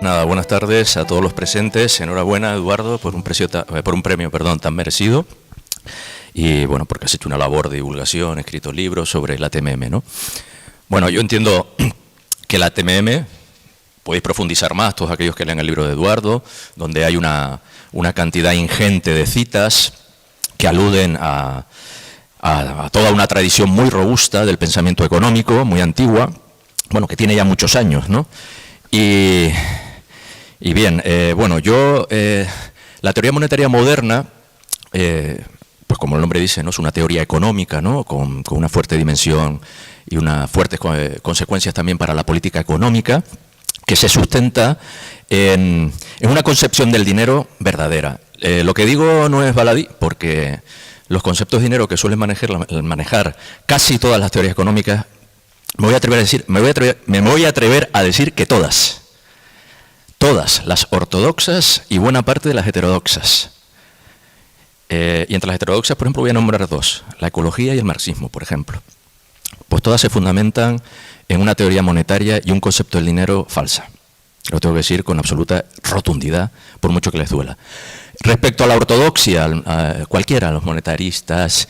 nada, buenas tardes a todos los presentes. Enhorabuena, Eduardo, por un premio tan merecido. Y bueno, porque has hecho una labor de divulgación, escrito libros sobre la TMM, ¿no? Bueno, yo entiendo que la TMM, podéis profundizar más, todos aquellos que lean el libro de Eduardo, donde hay una cantidad ingente de citas que aluden a toda una tradición muy robusta del pensamiento económico, muy antigua, bueno, que tiene ya muchos años, ¿no? Y bien, bueno, la teoría monetaria moderna, pues como el nombre dice, ¿no? Es una teoría económica, ¿no? Con una fuerte dimensión y unas fuertes consecuencias también para la política económica, que se sustenta en una concepción del dinero verdadera. Lo que digo no es baladí, porque los conceptos de dinero que suelen manejar casi todas las teorías económicas, me voy a atrever a decir que todas, las ortodoxas y buena parte de las heterodoxas. Y entre las heterodoxas, por ejemplo, voy a nombrar dos, la ecología y el marxismo, por ejemplo. Pues todas se fundamentan en una teoría monetaria y un concepto del dinero falsa. Lo tengo que decir con absoluta rotundidad, por mucho que les duela. Respecto a la ortodoxia, cualquiera, los monetaristas,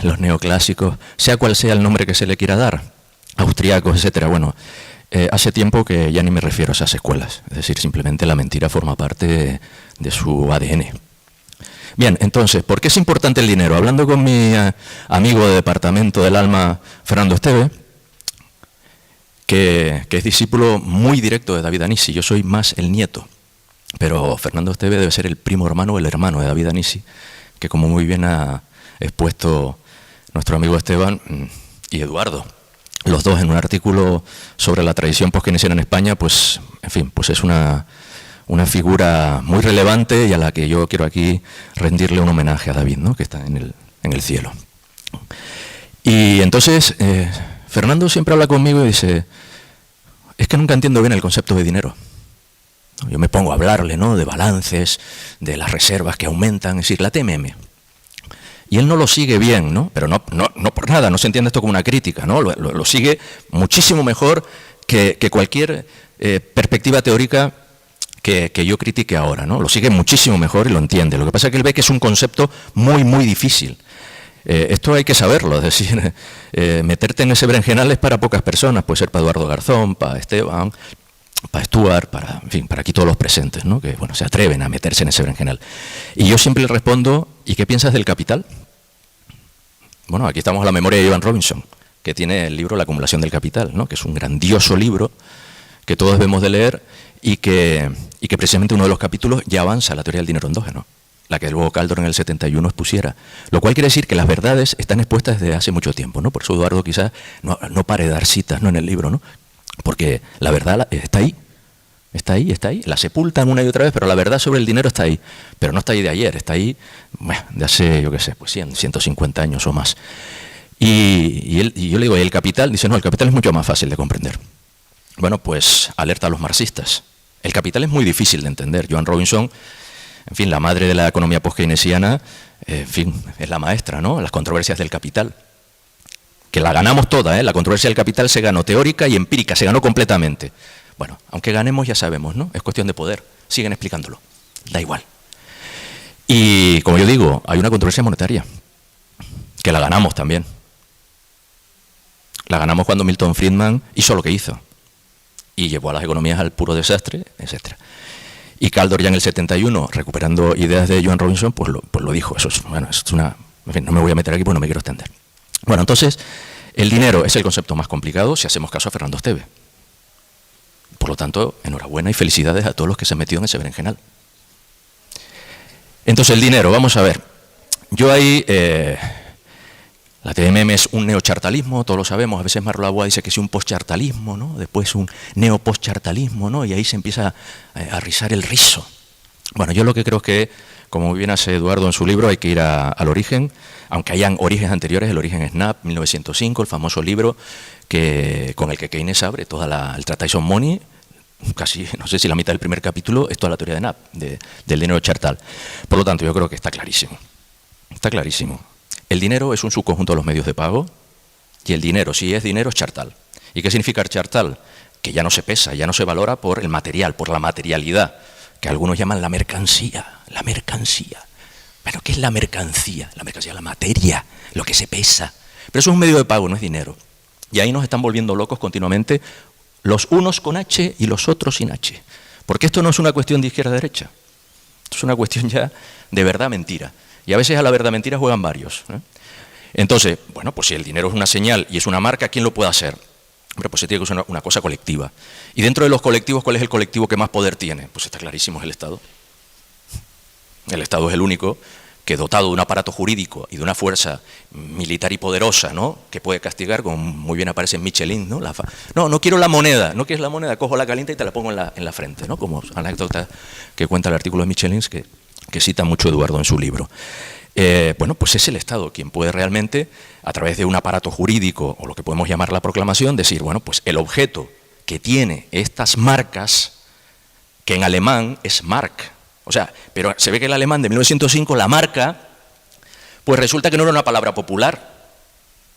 los neoclásicos, sea cual sea el nombre que se le quiera dar, austriacos, etcétera, bueno, hace tiempo que ya ni me refiero a esas escuelas. Es decir, simplemente la mentira forma parte de su ADN. Bien, entonces, ¿por qué es importante el dinero? Hablando con mi amigo de departamento del alma, Fernando Esteve, que es discípulo muy directo de David Anisi, yo soy más el nieto, pero Fernando Esteve debe ser el primo hermano o el hermano de David Anisi, que como muy bien ha expuesto nuestro amigo Esteban y Eduardo, los dos en un artículo sobre la tradición poskeynesiana en España, pues, en fin, pues es una figura muy relevante y a la que yo quiero aquí rendirle un homenaje a David, ¿no? Que está en el cielo. Y entonces, Fernando siempre habla conmigo y dice, es que nunca entiendo bien el concepto de dinero. Yo me pongo a hablarle, ¿no? De balances, de las reservas que aumentan, es decir, la TMM. Y él no lo sigue bien, ¿no? Pero no por nada, no se entiende esto como una crítica, ¿no? Lo sigue muchísimo mejor que cualquier perspectiva teórica que yo critique ahora, ¿no? Lo sigue muchísimo mejor y lo entiende. Lo que pasa es que él ve que es un concepto muy, muy difícil. Esto hay que saberlo, es decir, meterte en ese berenjenal es para pocas personas, puede ser para Eduardo Garzón, para Esteban, para Stuart, en fin, para aquí todos los presentes, ¿no? Que bueno, se atreven a meterse en ese berenjenal. Y yo siempre le respondo, ¿y qué piensas del Capital? Bueno, aquí estamos a la memoria de Ivan Robinson, que tiene el libro La acumulación del capital, ¿no? Que es un grandioso libro que todos debemos de leer y que precisamente uno de los capítulos ya avanza la teoría del dinero endógeno, la que luego Kaldor en el 71 expusiera. Lo cual quiere decir que las verdades están expuestas desde hace mucho tiempo, ¿no? Por eso Eduardo quizás no pare de dar citas, ¿no? En el libro, ¿no? Porque la verdad está ahí. Está ahí, la sepultan una y otra vez, pero la verdad sobre el dinero está ahí. Pero no está ahí de ayer, está ahí de hace, yo qué sé, pues 100, 150 años o más. Y yo le digo, ¿y el capital? Dice, no, el capital es mucho más fácil de comprender. Bueno, pues alerta a los marxistas. El capital es muy difícil de entender. Joan Robinson, en fin, la madre de la economía poskeynesiana, en fin, es la maestra, ¿no? Las controversias del capital. Que la ganamos toda, ¿eh? La controversia del capital se ganó teórica y empírica, se ganó completamente. Bueno, aunque ganemos ya sabemos, ¿no? Es cuestión de poder. Siguen explicándolo. Da igual. Y, como yo digo, hay una controversia monetaria, que la ganamos también. La ganamos cuando Milton Friedman hizo lo que hizo. Y llevó a las economías al puro desastre, etc. Y Kaldor ya en el 71, recuperando ideas de Joan Robinson, pues lo dijo. Eso es una... En fin, no me voy a meter aquí porque no me quiero extender. Bueno, entonces, el dinero es el concepto más complicado si hacemos caso a Fernando Esteve. Por lo tanto, enhorabuena y felicidades a todos los que se han metido en ese berenjenal. Entonces, el dinero, vamos a ver. Yo ahí, la TMM es un neochartalismo, todos lo sabemos, a veces Marlo Laboa dice que es un postchartalismo, ¿no? Después un neopostchartalismo, ¿no? Y ahí se empieza a rizar el rizo. Bueno, yo lo que creo es que, como muy bien hace Eduardo en su libro, hay que ir al origen, aunque hayan orígenes anteriores, el origen es Knapp, 1905, el famoso libro con el que Keynes abre toda el Treatise on Money, casi, no sé si la mitad del primer capítulo, es toda la teoría de Knapp, del dinero chartal. Por lo tanto, yo creo que está clarísimo. Está clarísimo. El dinero es un subconjunto de los medios de pago y el dinero, si es dinero, es chartal. ¿Y qué significa chartal? que ya no se pesa, ya no se valora por el material, por la materialidad, que algunos llaman la mercancía, la mercancía. ¿Pero qué es la mercancía? La mercancía es la materia, lo que se pesa. Pero eso es un medio de pago, no es dinero. Y ahí nos están volviendo locos continuamente los unos con H y los otros sin H. Porque esto no es una cuestión de izquierda-derecha. Esto es una cuestión ya de verdad-mentira. Y a veces a la verdad-mentira juegan varios, ¿eh? Entonces, bueno, pues si el dinero es una señal y es una marca, ¿quién lo puede hacer? Hombre, pues se tiene que ser una cosa colectiva. Y dentro de los colectivos, ¿cuál es el colectivo que más poder tiene? Pues está clarísimo, es el Estado. El Estado es el único que, dotado de un aparato jurídico y de una fuerza militar y poderosa, ¿no?, que puede castigar, como muy bien aparece en Michelin, ¿no? No quiero la moneda, no quieres la moneda, cojo la caliente y te la pongo en la frente, ¿no? Como anécdota que cuenta el artículo de Michelin, que cita mucho Eduardo en su libro. Bueno, pues es el Estado quien puede realmente, a través de un aparato jurídico, o lo que podemos llamar la proclamación, decir, bueno, pues el objeto que tiene estas marcas, que en alemán es Mark, o sea, pero se ve que el alemán de 1905, la marca, pues resulta que no era una palabra popular,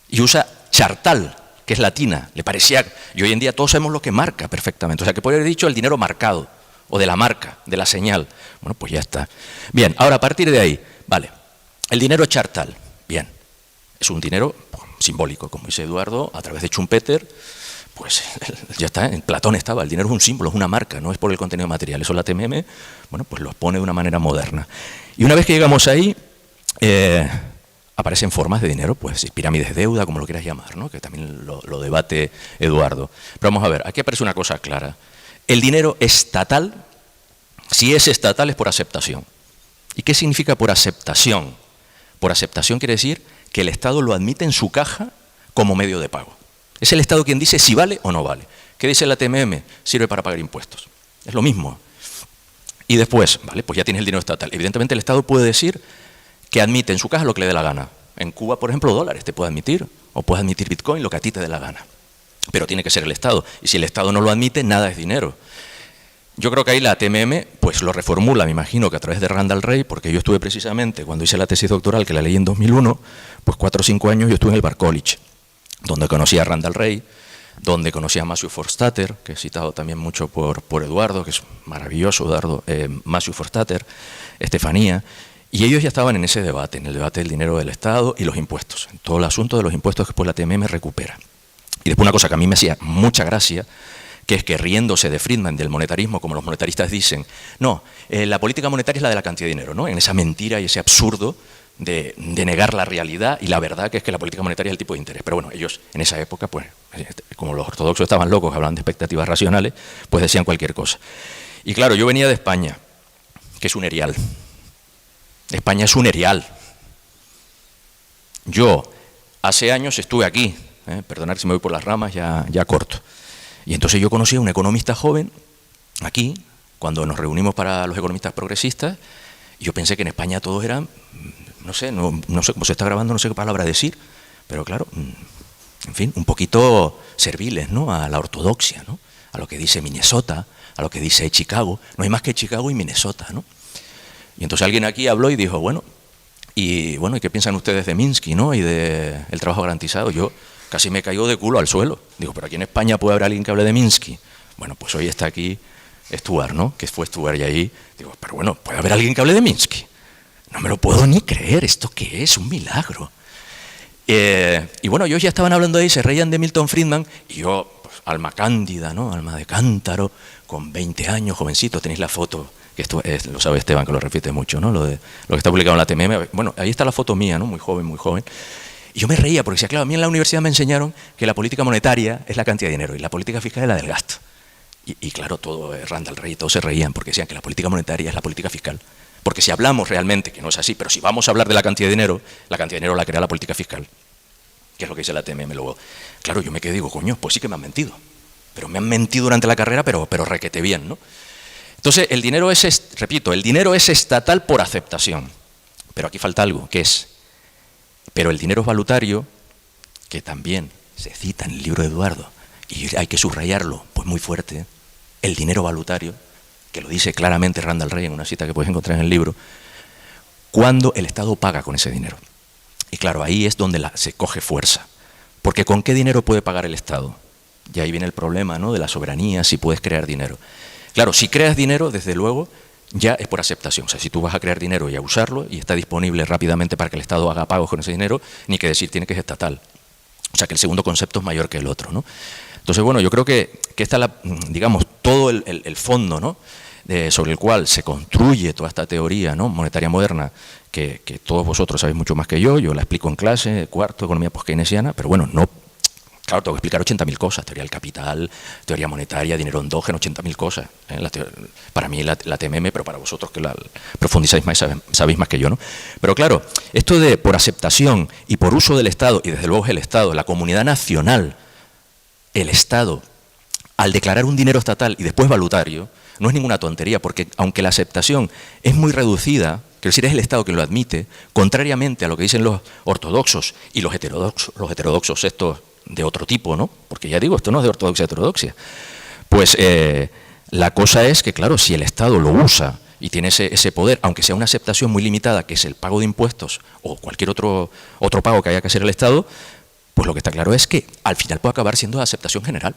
y usa chartal, que es latina, le parecía, y hoy en día todos sabemos lo que marca perfectamente, o sea, que puede haber dicho el dinero marcado, o de la marca, de la señal. Bueno, pues ya está. Bien, ahora a partir de ahí, vale, el dinero chartal, bien, es un dinero simbólico, como dice Eduardo, a través de Schumpeter, pues ya está, en Platón estaba, el dinero es un símbolo, es una marca, no es por el contenido material. Eso la TMM, bueno, pues lo pone de una manera moderna. Y una vez que llegamos ahí, aparecen formas de dinero, pues pirámides de deuda, como lo quieras llamar, ¿no?, que también lo debate Eduardo. Pero vamos a ver, aquí aparece una cosa clara. El dinero estatal, si es estatal, es por aceptación. ¿Y qué significa por aceptación? Por aceptación quiere decir que el Estado lo admite en su caja como medio de pago. Es el Estado quien dice si vale o no vale. ¿Qué dice la TMM? Sirve para pagar impuestos. Es lo mismo. Y después, vale, pues ya tienes el dinero estatal. Evidentemente el Estado puede decir que admite en su caja lo que le dé la gana. En Cuba, por ejemplo, dólares te puede admitir, o puedes admitir Bitcoin, lo que a ti te dé la gana. Pero tiene que ser el Estado. Y si el Estado no lo admite, nada es dinero. Yo creo que ahí la TMM pues lo reformula, me imagino que a través de Randall Wright, porque yo estuve precisamente, cuando hice la tesis doctoral, que la leí en 2001, pues 4 o 5 años yo estuve en el Bard College, donde conocí a Randall Wright, donde conocí a Matthew Forstater, que he citado también mucho por Eduardo, que es maravilloso, Eduardo, Matthew Forstater, Estefanía, y ellos ya estaban en ese debate, en el debate del dinero del Estado y los impuestos, en todo el asunto de los impuestos que después la TMM recupera. Y después una cosa que a mí me hacía mucha gracia, que es que riéndose de Friedman, del monetarismo, como los monetaristas dicen, no, la política monetaria es la de la cantidad de dinero, ¿no?, en esa mentira y ese absurdo de negar la realidad y la verdad, que es que la política monetaria es el tipo de interés. Pero bueno, ellos en esa época, pues, como los ortodoxos estaban locos, hablaban de expectativas racionales, pues decían cualquier cosa. Y claro, yo venía de España, que es un erial. España es un erial. Yo hace años estuve aquí, perdonad si me voy por las ramas, ya corto. Y entonces yo conocí a un economista joven, aquí, cuando nos reunimos para los economistas progresistas, y yo pensé que en España todos eran, no sé cómo se está grabando, no sé qué palabra decir, pero claro, en fin, un poquito serviles, ¿no?, a la ortodoxia, ¿no?, a lo que dice Minnesota, a lo que dice Chicago. No hay más que Chicago y Minnesota, ¿no? Y entonces alguien aquí habló y dijo, ¿y qué piensan ustedes de Minsky, ¿no?, y del trabajo garantizado? Yo casi me cayó de culo al suelo. Digo, pero aquí en España puede haber alguien que hable de Minsky. Bueno, pues hoy está aquí Stuart, ¿no?, que fue Stuart, y ahí digo, pero bueno, puede haber alguien que hable de Minsky. No me lo puedo ni creer, ¿esto qué es? Un milagro. Y bueno, ellos ya estaban hablando ahí, se reían de Milton Friedman, y yo, pues, alma cándida, ¿no?, alma de cántaro, con 20 años, jovencito. Tenéis la foto, que esto lo sabe Esteban, que lo repite mucho, ¿no?, lo que está publicado en la TMM. Bueno, ahí está la foto mía, ¿no?, muy joven, muy joven. Y yo me reía, porque decía, claro, a mí en la universidad me enseñaron que la política monetaria es la cantidad de dinero y la política fiscal es la del gasto. Y claro, todo Randall Wright, todos se reían porque decían que la política monetaria es la política fiscal. Porque si hablamos realmente, que no es así, pero si vamos a hablar de la cantidad de dinero la crea la política fiscal, que es lo que dice la TMM. Luego, claro, yo me quedé y digo, coño, pues sí que me han mentido. Pero me han mentido durante la carrera, pero requete bien, ¿no? Entonces, el dinero repito, el dinero es estatal por aceptación. Pero aquí falta algo, que es, pero el dinero es valutario, que también se cita en el libro de Eduardo, y hay que subrayarlo, pues muy fuerte, el dinero valutario, que lo dice claramente Randall Wright en una cita que puedes encontrar en el libro, cuando el Estado paga con ese dinero. Y claro, ahí es donde se coge fuerza. Porque ¿con qué dinero puede pagar el Estado? Y ahí viene el problema, ¿no?, de la soberanía, si puedes crear dinero. Claro, si creas dinero, desde luego, ya es por aceptación. O sea, si tú vas a crear dinero y a usarlo y está disponible rápidamente para que el Estado haga pagos con ese dinero, ni que decir, tiene que ser estatal. O sea, que el segundo concepto es mayor que el otro, ¿no? Entonces, bueno, yo creo que esta es, digamos, todo el fondo, ¿no?, sobre el cual se construye toda esta teoría, ¿no?, monetaria moderna, que todos vosotros sabéis mucho más que yo la explico en clase, cuarto, economía post-keynesiana, pero bueno, no, claro, tengo que explicar 80.000 cosas, teoría del capital, teoría monetaria, dinero endógeno, 80.000 cosas. Para mí la TMM, pero para vosotros que la profundizáis más, sabéis más que yo, ¿no? Pero claro, esto de por aceptación y por uso del Estado, y desde luego es el Estado, la comunidad nacional, el Estado, al declarar un dinero estatal y después valutario, no es ninguna tontería, porque aunque la aceptación es muy reducida, quiero decir, es el Estado quien lo admite, contrariamente a lo que dicen los ortodoxos y los heterodoxos estos de otro tipo, ¿no? Porque ya digo, esto no es de ortodoxia a heterodoxia. Pues la cosa es que, claro, si el Estado lo usa y tiene ese poder, aunque sea una aceptación muy limitada, que es el pago de impuestos o cualquier otro pago que haya que hacer el Estado, pues lo que está claro es que al final puede acabar siendo de aceptación general.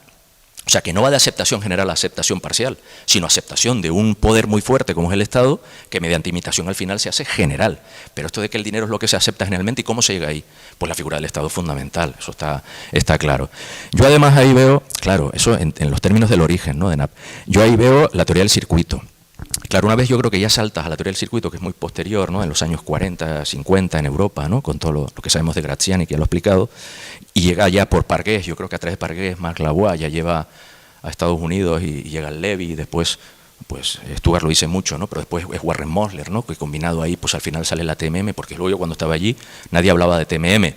O sea, que no va de aceptación general a aceptación parcial, sino aceptación de un poder muy fuerte como es el Estado, que mediante imitación al final se hace general. Pero esto de que el dinero es lo que se acepta generalmente, ¿y cómo se llega ahí? Pues la figura del Estado es fundamental, eso está claro. Yo además ahí veo, claro, eso en los términos del origen, ¿no?, de NAP, yo ahí veo la teoría del circuito. Claro, una vez yo creo que ya saltas a la teoría del circuito, que es muy posterior, ¿no?, en los años 40, 50 en Europa, ¿no?, con todo lo que sabemos de Graziani, que ya lo he explicado, y llega ya por Pargués, yo creo que a través de Pargués, Marc Lavoie ya lleva a Estados Unidos y llega el Levy, y después, pues Stuart lo dice mucho, ¿no?, pero después es Warren Mosler, ¿no?, que combinado ahí, pues al final sale la TMM, porque luego yo cuando estaba allí nadie hablaba de TMM.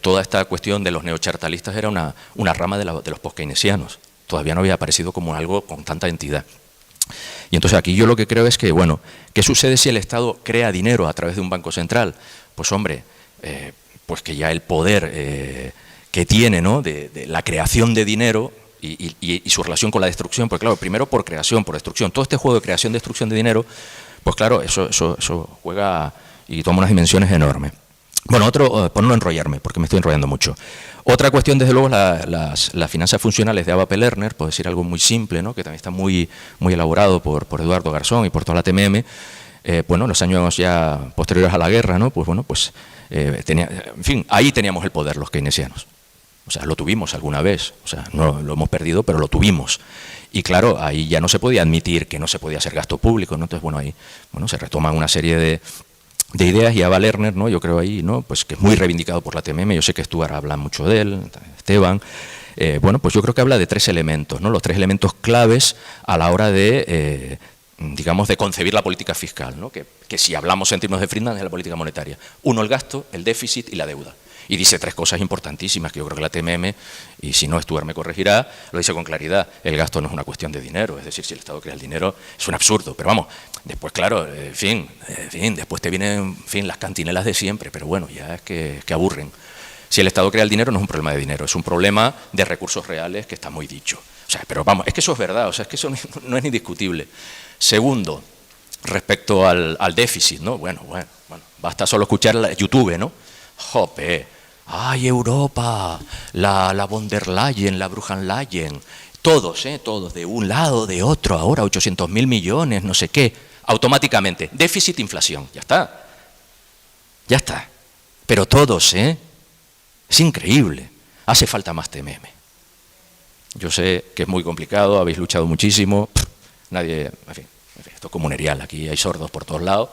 Toda esta cuestión de los neochartalistas era una rama de los post-keynesianos, todavía no había aparecido como algo con tanta entidad. Y entonces aquí yo lo que creo es que, bueno, ¿qué sucede si el Estado crea dinero a través de un banco central? Pues hombre, pues que ya el poder que tiene, ¿no?, de la creación de dinero y su relación con la destrucción, porque claro, primero por creación, por destrucción, todo este juego de creación, destrucción de dinero, pues claro, eso juega y toma unas dimensiones enormes. Bueno, por no enrollarme, porque me estoy enrollando mucho. Otra cuestión, desde luego, las finanzas funcionales de Ava P. Lerner, por decir algo muy simple, ¿no?, que también está muy elaborado por Eduardo Garzón y por toda la TMM. Bueno, en los años ya posteriores a la guerra, ¿no?, pues bueno, pues en fin, ahí teníamos el poder los keynesianos. O sea, lo tuvimos alguna vez, o sea, no lo hemos perdido, pero lo tuvimos. Y claro, ahí ya no se podía admitir que no se podía hacer gasto público, ¿no? Entonces, bueno, ahí se retoman una serie de ideas, y Ava Lerner, ¿no?, yo creo ahí, ¿no?, pues que es muy reivindicado por la TMM, yo sé que Stuart habla mucho de él, Esteban, bueno, pues yo creo que habla de tres elementos, ¿no?, los tres elementos claves a la hora de, digamos, de concebir la política fiscal, ¿no?, que si hablamos en términos de Friedman es la política monetaria. Uno, el gasto, el déficit y la deuda. Y dice tres cosas importantísimas que yo creo que la TMM, y si no Stuart me corregirá, lo dice con claridad. El gasto no es una cuestión de dinero, es decir, si el Estado crea el dinero es un absurdo, pero vamos, después claro, en fin, después te vienen, en fin, las cantinelas de siempre, pero bueno, ya es que aburren. Si el Estado crea el dinero no es un problema de dinero, es un problema de recursos reales que está muy dicho. O sea, pero vamos, es que eso es verdad, o sea, es que eso no es indiscutible. Segundo, respecto al déficit, ¿no? Bueno, basta solo escuchar YouTube, ¿no? Jope. ¡Ay, Europa! La von der Leyen, la Brujan-Leyen, todos, de un lado, de otro, ahora 800.000 millones, no sé qué, automáticamente, déficit, inflación, ya está. Pero todos, es increíble, hace falta más TMM. Yo sé que es muy complicado, habéis luchado muchísimo, nadie, en fin, esto es comunerial, aquí hay sordos por todos lados,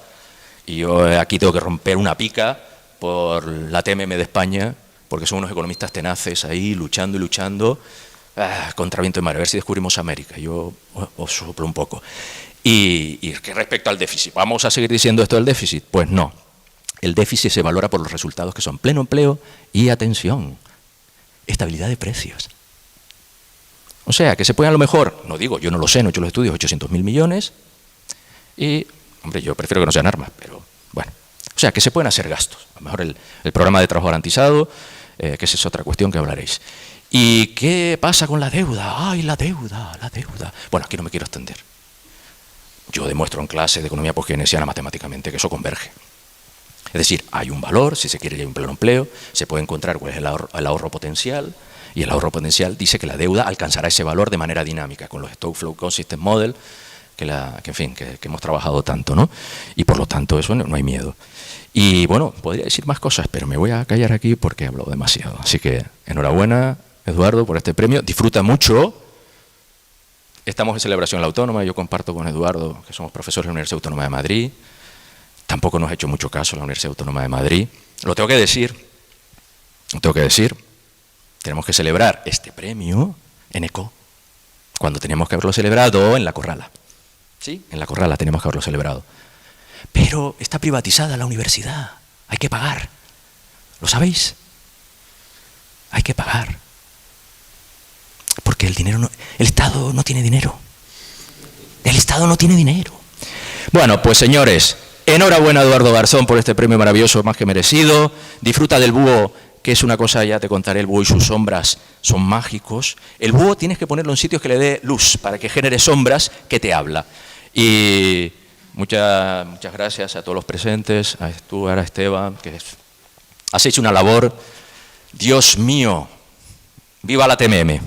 y yo aquí tengo que romper una pica por la TMM de España, porque son unos economistas tenaces ahí, luchando y luchando, contra viento y marea, a ver si descubrimos América. Yo os soplo un poco. Y que respecto al déficit, ¿vamos a seguir diciendo esto del déficit? Pues no. El déficit se valora por los resultados que son pleno empleo y, atención, estabilidad de precios. O sea, que se pueden a lo mejor, no digo, yo no lo sé, no he hecho los estudios, 800.000 millones, y, hombre, yo prefiero que no sean armas, pero bueno. O sea, que se pueden hacer gastos. A lo mejor el programa de trabajo garantizado, que esa es otra cuestión que hablaréis. ¿Y qué pasa con la deuda? ¡Ay, la deuda! Bueno, aquí no me quiero extender. Yo demuestro en clase de economía post-keynesiana matemáticamente que eso converge. Es decir, hay un valor, si se quiere, hay un pleno empleo, se puede encontrar cuál es el ahorro potencial, Y el ahorro potencial dice que la deuda alcanzará ese valor de manera dinámica, con los Stoke Flow Consistent Model, que hemos trabajado tanto, ¿no? Y por lo tanto eso no hay miedo. Y bueno, podría decir más cosas, pero me voy a callar aquí porque he hablado demasiado. Así que enhorabuena, Eduardo, por este premio. Disfruta mucho. Estamos en celebración de la Autónoma. Yo comparto con Eduardo que somos profesores de la Universidad Autónoma de Madrid. Tampoco nos ha hecho mucho caso la Universidad Autónoma de Madrid. Lo tengo que decir. Tenemos que celebrar este premio en ECO, cuando teníamos que haberlo celebrado en La Corrala. Sí, en La Corrala teníamos que haberlo celebrado. Pero está privatizada la universidad. Hay que pagar. ¿Lo sabéis? Hay que pagar. Porque el Estado no tiene dinero. El Estado no tiene dinero. Bueno, pues señores, enhorabuena Eduardo Garzón por este premio maravilloso, más que merecido. Disfruta del búho, que es una cosa, ya te contaré, el búho y sus sombras son mágicos. El búho tienes que ponerlo en sitios que le dé luz, para que genere sombras que te habla. Y muchas gracias a todos los presentes, a Stuart, a Esteban, que has hecho una labor. Dios mío, viva la TMM.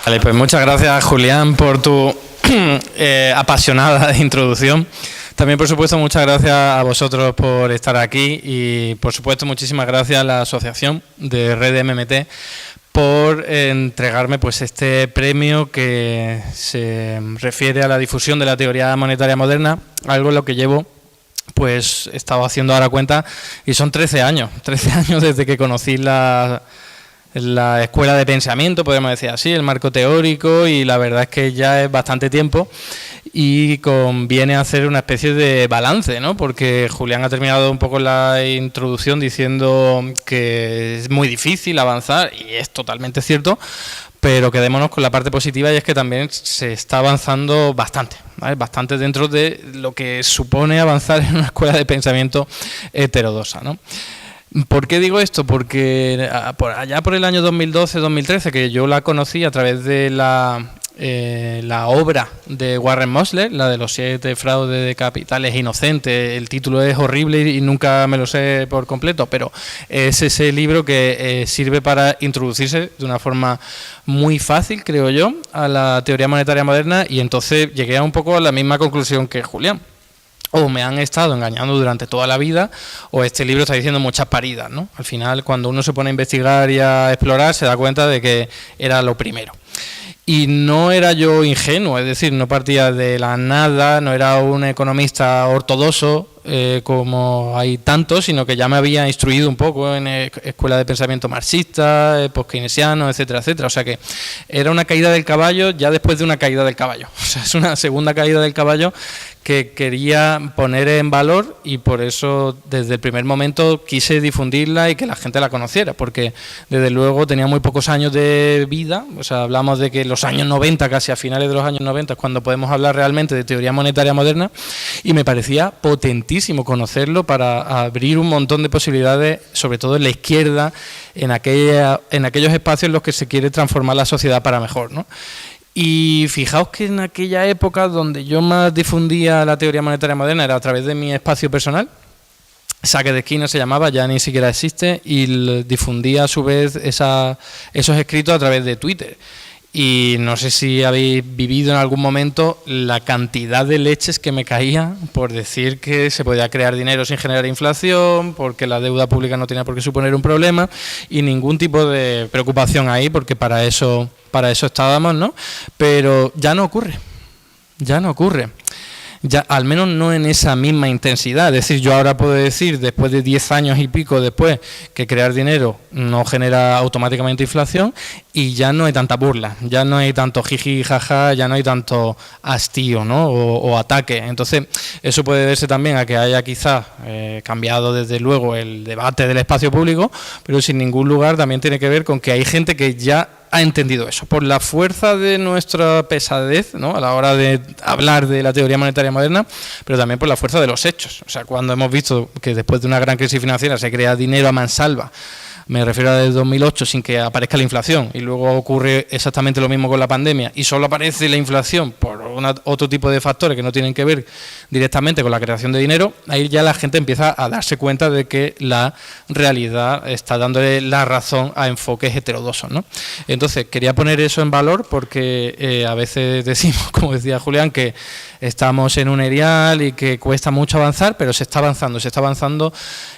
Vale, pues muchas gracias, Julián, por tu apasionada introducción. También, por supuesto, muchas gracias a vosotros por estar aquí y, por supuesto, muchísimas gracias a la asociación de Red MMT por entregarme pues este premio que se refiere a la difusión de la teoría monetaria moderna, algo en lo que llevo, pues he estado haciendo ahora cuenta, y son 13 años desde que conocí la escuela de pensamiento, podemos decir así, el marco teórico, y la verdad es que ya es bastante tiempo y conviene hacer una especie de balance, ¿no? Porque Julián ha terminado un poco la introducción diciendo que es muy difícil avanzar, y es totalmente cierto, pero quedémonos con la parte positiva, y es que también se está avanzando bastante, ¿vale? Bastante dentro de lo que supone avanzar en una escuela de pensamiento heterodoxa, ¿no? ¿Por qué digo esto? Porque allá por el año 2012-2013, que yo la conocí a través de la obra de Warren Mosler, la de los 7 fraudes de capitales inocentes. El título es horrible y nunca me lo sé por completo, pero es ese libro que sirve para introducirse de una forma muy fácil, creo yo, a la teoría monetaria moderna, y entonces llegué a un poco a la misma conclusión que Julián. O me han estado engañando durante toda la vida, o este libro está diciendo muchas paridas, ¿no? Al final, cuando uno se pone a investigar y a explorar, se da cuenta de que era lo primero. Y no era yo ingenuo, es decir, no partía de la nada, no era un economista ortodoxo como hay tantos, sino que ya me había instruido un poco en escuela de pensamiento marxista, post-keynesiano, etcétera, etcétera. O sea que era una caída del caballo ya después de una caída del caballo. O sea, es una segunda caída del caballo que quería poner en valor, y por eso desde el primer momento quise difundirla y que la gente la conociera, porque desde luego tenía muy pocos años de vida. O sea, hablamos de que los años 90, casi a finales de los años 90, es cuando podemos hablar realmente de teoría monetaria moderna, y me parecía potentísimo conocerlo para abrir un montón de posibilidades, sobre todo en la izquierda, en aquellos espacios en los que se quiere transformar la sociedad para mejor, ¿no? Y fijaos que en aquella época donde yo más difundía la teoría monetaria moderna era a través de mi espacio personal. Saque de esquina se llamaba, ya ni siquiera existe, y difundía a su vez esos escritos a través de Twitter. Y no sé si habéis vivido en algún momento la cantidad de leches que me caía por decir que se podía crear dinero sin generar inflación, porque la deuda pública no tenía por qué suponer un problema, y ningún tipo de preocupación ahí, porque para eso estábamos, ¿no? Pero ya no ocurre. Ya, al menos no en esa misma intensidad. Es decir, yo ahora puedo decir, después de 10 años y pico después, que crear dinero no genera automáticamente inflación, y ya no hay tanta burla, ya no hay tanto jiji, jaja, ya no hay tanto hastío, ¿no? o ataque. Entonces, eso puede verse también a que haya quizás cambiado desde luego el debate del espacio público, pero sin ningún lugar también tiene que ver con que hay gente que ya ha entendido eso, por la fuerza de nuestra pesadez, ¿no? A la hora de hablar de la teoría monetaria moderna, pero también por la fuerza de los hechos. O sea, cuando hemos visto que después de una gran crisis financiera se crea dinero a mansalva me refiero a desde 2008 sin que aparezca la inflación, y luego ocurre exactamente lo mismo con la pandemia y solo aparece la inflación por otro tipo de factores que no tienen que ver directamente con la creación de dinero, ahí ya la gente empieza a darse cuenta de que la realidad está dándole la razón a enfoques heterodoxos, ¿no? Entonces, quería poner eso en valor porque a veces decimos, como decía Julián, que estamos en un erial y que cuesta mucho avanzar, pero se está avanzando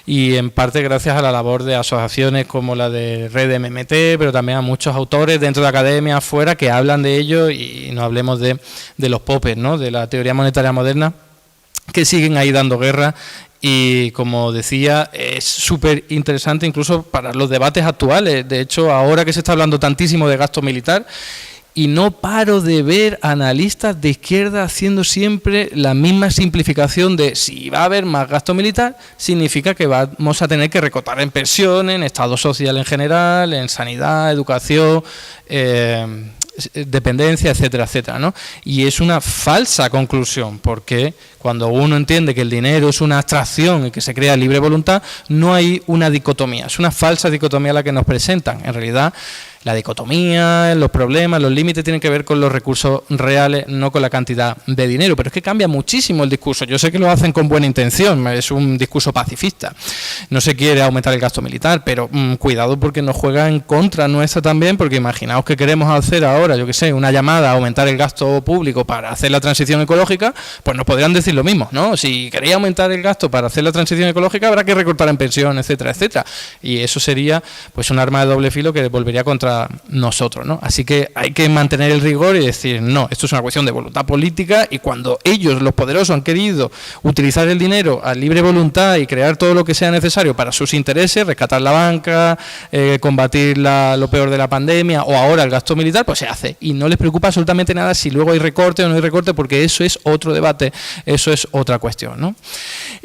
y en parte gracias a la labor de asociaciones como la de Red MMT, pero también a muchos autores dentro de la academia, afuera, que hablan de ello, y no hablemos de los popes, ¿no?, de la teoría monetaria moderna, que siguen ahí dando guerra. Y como decía, es súper interesante incluso para los debates actuales. De hecho, ahora que se está hablando tantísimo de gasto militar, y no paro de ver analistas de izquierda haciendo siempre la misma simplificación de si va a haber más gasto militar, significa que vamos a tener que recortar en pensiones, en Estado social en general, en sanidad, educación, dependencia, etcétera, etcétera, ¿no? Y es una falsa conclusión, porque cuando uno entiende que el dinero es una abstracción y que se crea libre voluntad, no hay una dicotomía, es una falsa dicotomía la que nos presentan. En realidad, la dicotomía, los problemas, los límites tienen que ver con los recursos reales, no con la cantidad de dinero. Pero es que cambia muchísimo el discurso. Yo sé que lo hacen con buena intención, es un discurso pacifista. No se quiere aumentar el gasto militar, pero cuidado, porque nos juega en contra nuestra también, porque imaginaos que queremos hacer ahora, yo qué sé, una llamada a aumentar el gasto público para hacer la transición ecológica, pues nos podrían decir lo mismo, ¿no? Si queréis aumentar el gasto para hacer la transición ecológica, habrá que recortar en pensiones, etcétera, etcétera. Y eso sería pues un arma de doble filo que volvería contra nosotros, ¿no? Así que hay que mantener el rigor y decir, no, esto es una cuestión de voluntad política, y cuando ellos, los poderosos, han querido utilizar el dinero a libre voluntad y crear todo lo que sea necesario para sus intereses, rescatar la banca, combatir lo peor de la pandemia, o ahora el gasto militar, pues se hace. Y no les preocupa absolutamente nada si luego hay recorte o no hay recorte, porque eso es otro debate, eso es otra cuestión, ¿no?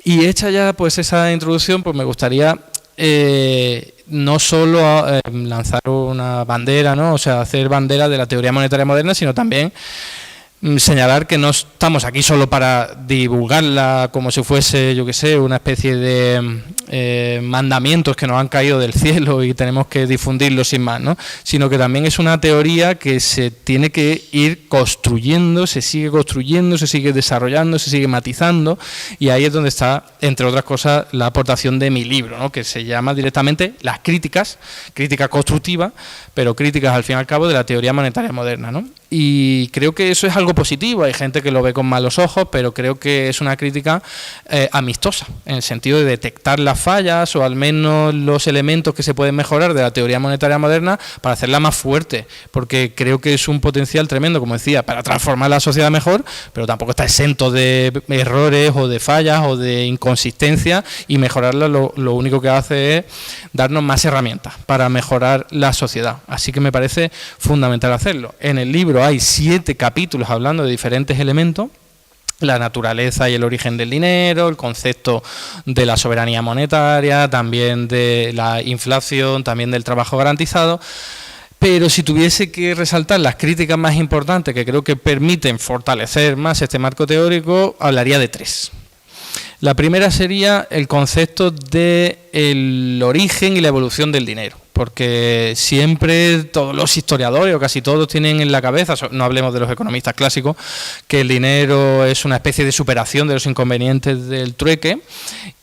Y hecha ya pues esa introducción, pues me gustaría no solo lanzar una bandera, ¿no?, o sea, hacer bandera de la teoría monetaria moderna, sino también señalar que no estamos aquí solo para divulgarla como si fuese, yo qué sé, una especie de mandamientos que nos han caído del cielo y tenemos que difundirlos sin más, ¿no?, sino que también es una teoría que se tiene que ir construyendo, se sigue desarrollando, se sigue matizando, y ahí es donde está, entre otras cosas, la aportación de mi libro, ¿no?, que se llama directamente Las críticas, crítica constructiva, pero críticas al fin y al cabo de la teoría monetaria moderna, ¿no? Y creo que eso es algo positivo. Hay gente que lo ve con malos ojos, pero creo que es una crítica amistosa, en el sentido de detectar las fallas o al menos los elementos que se pueden mejorar de la teoría monetaria moderna para hacerla más fuerte, porque creo que es un potencial tremendo, como decía, para transformar la sociedad mejor, pero tampoco está exento de errores o de fallas o de inconsistencia, y mejorarla lo único que hace es darnos más herramientas para mejorar la sociedad. Así que me parece fundamental hacerlo. En el libro hay 7 capítulos hablando de diferentes elementos: la naturaleza y el origen del dinero, el concepto de la soberanía monetaria, también de la inflación, también del trabajo garantizado. Pero si tuviese que resaltar las críticas más importantes que creo que permiten fortalecer más este marco teórico, hablaría de 3. La primera sería el concepto del origen y la evolución del dinero, porque siempre todos los historiadores, o casi todos, tienen en la cabeza, no hablemos de los economistas clásicos, que el dinero es una especie de superación de los inconvenientes del trueque,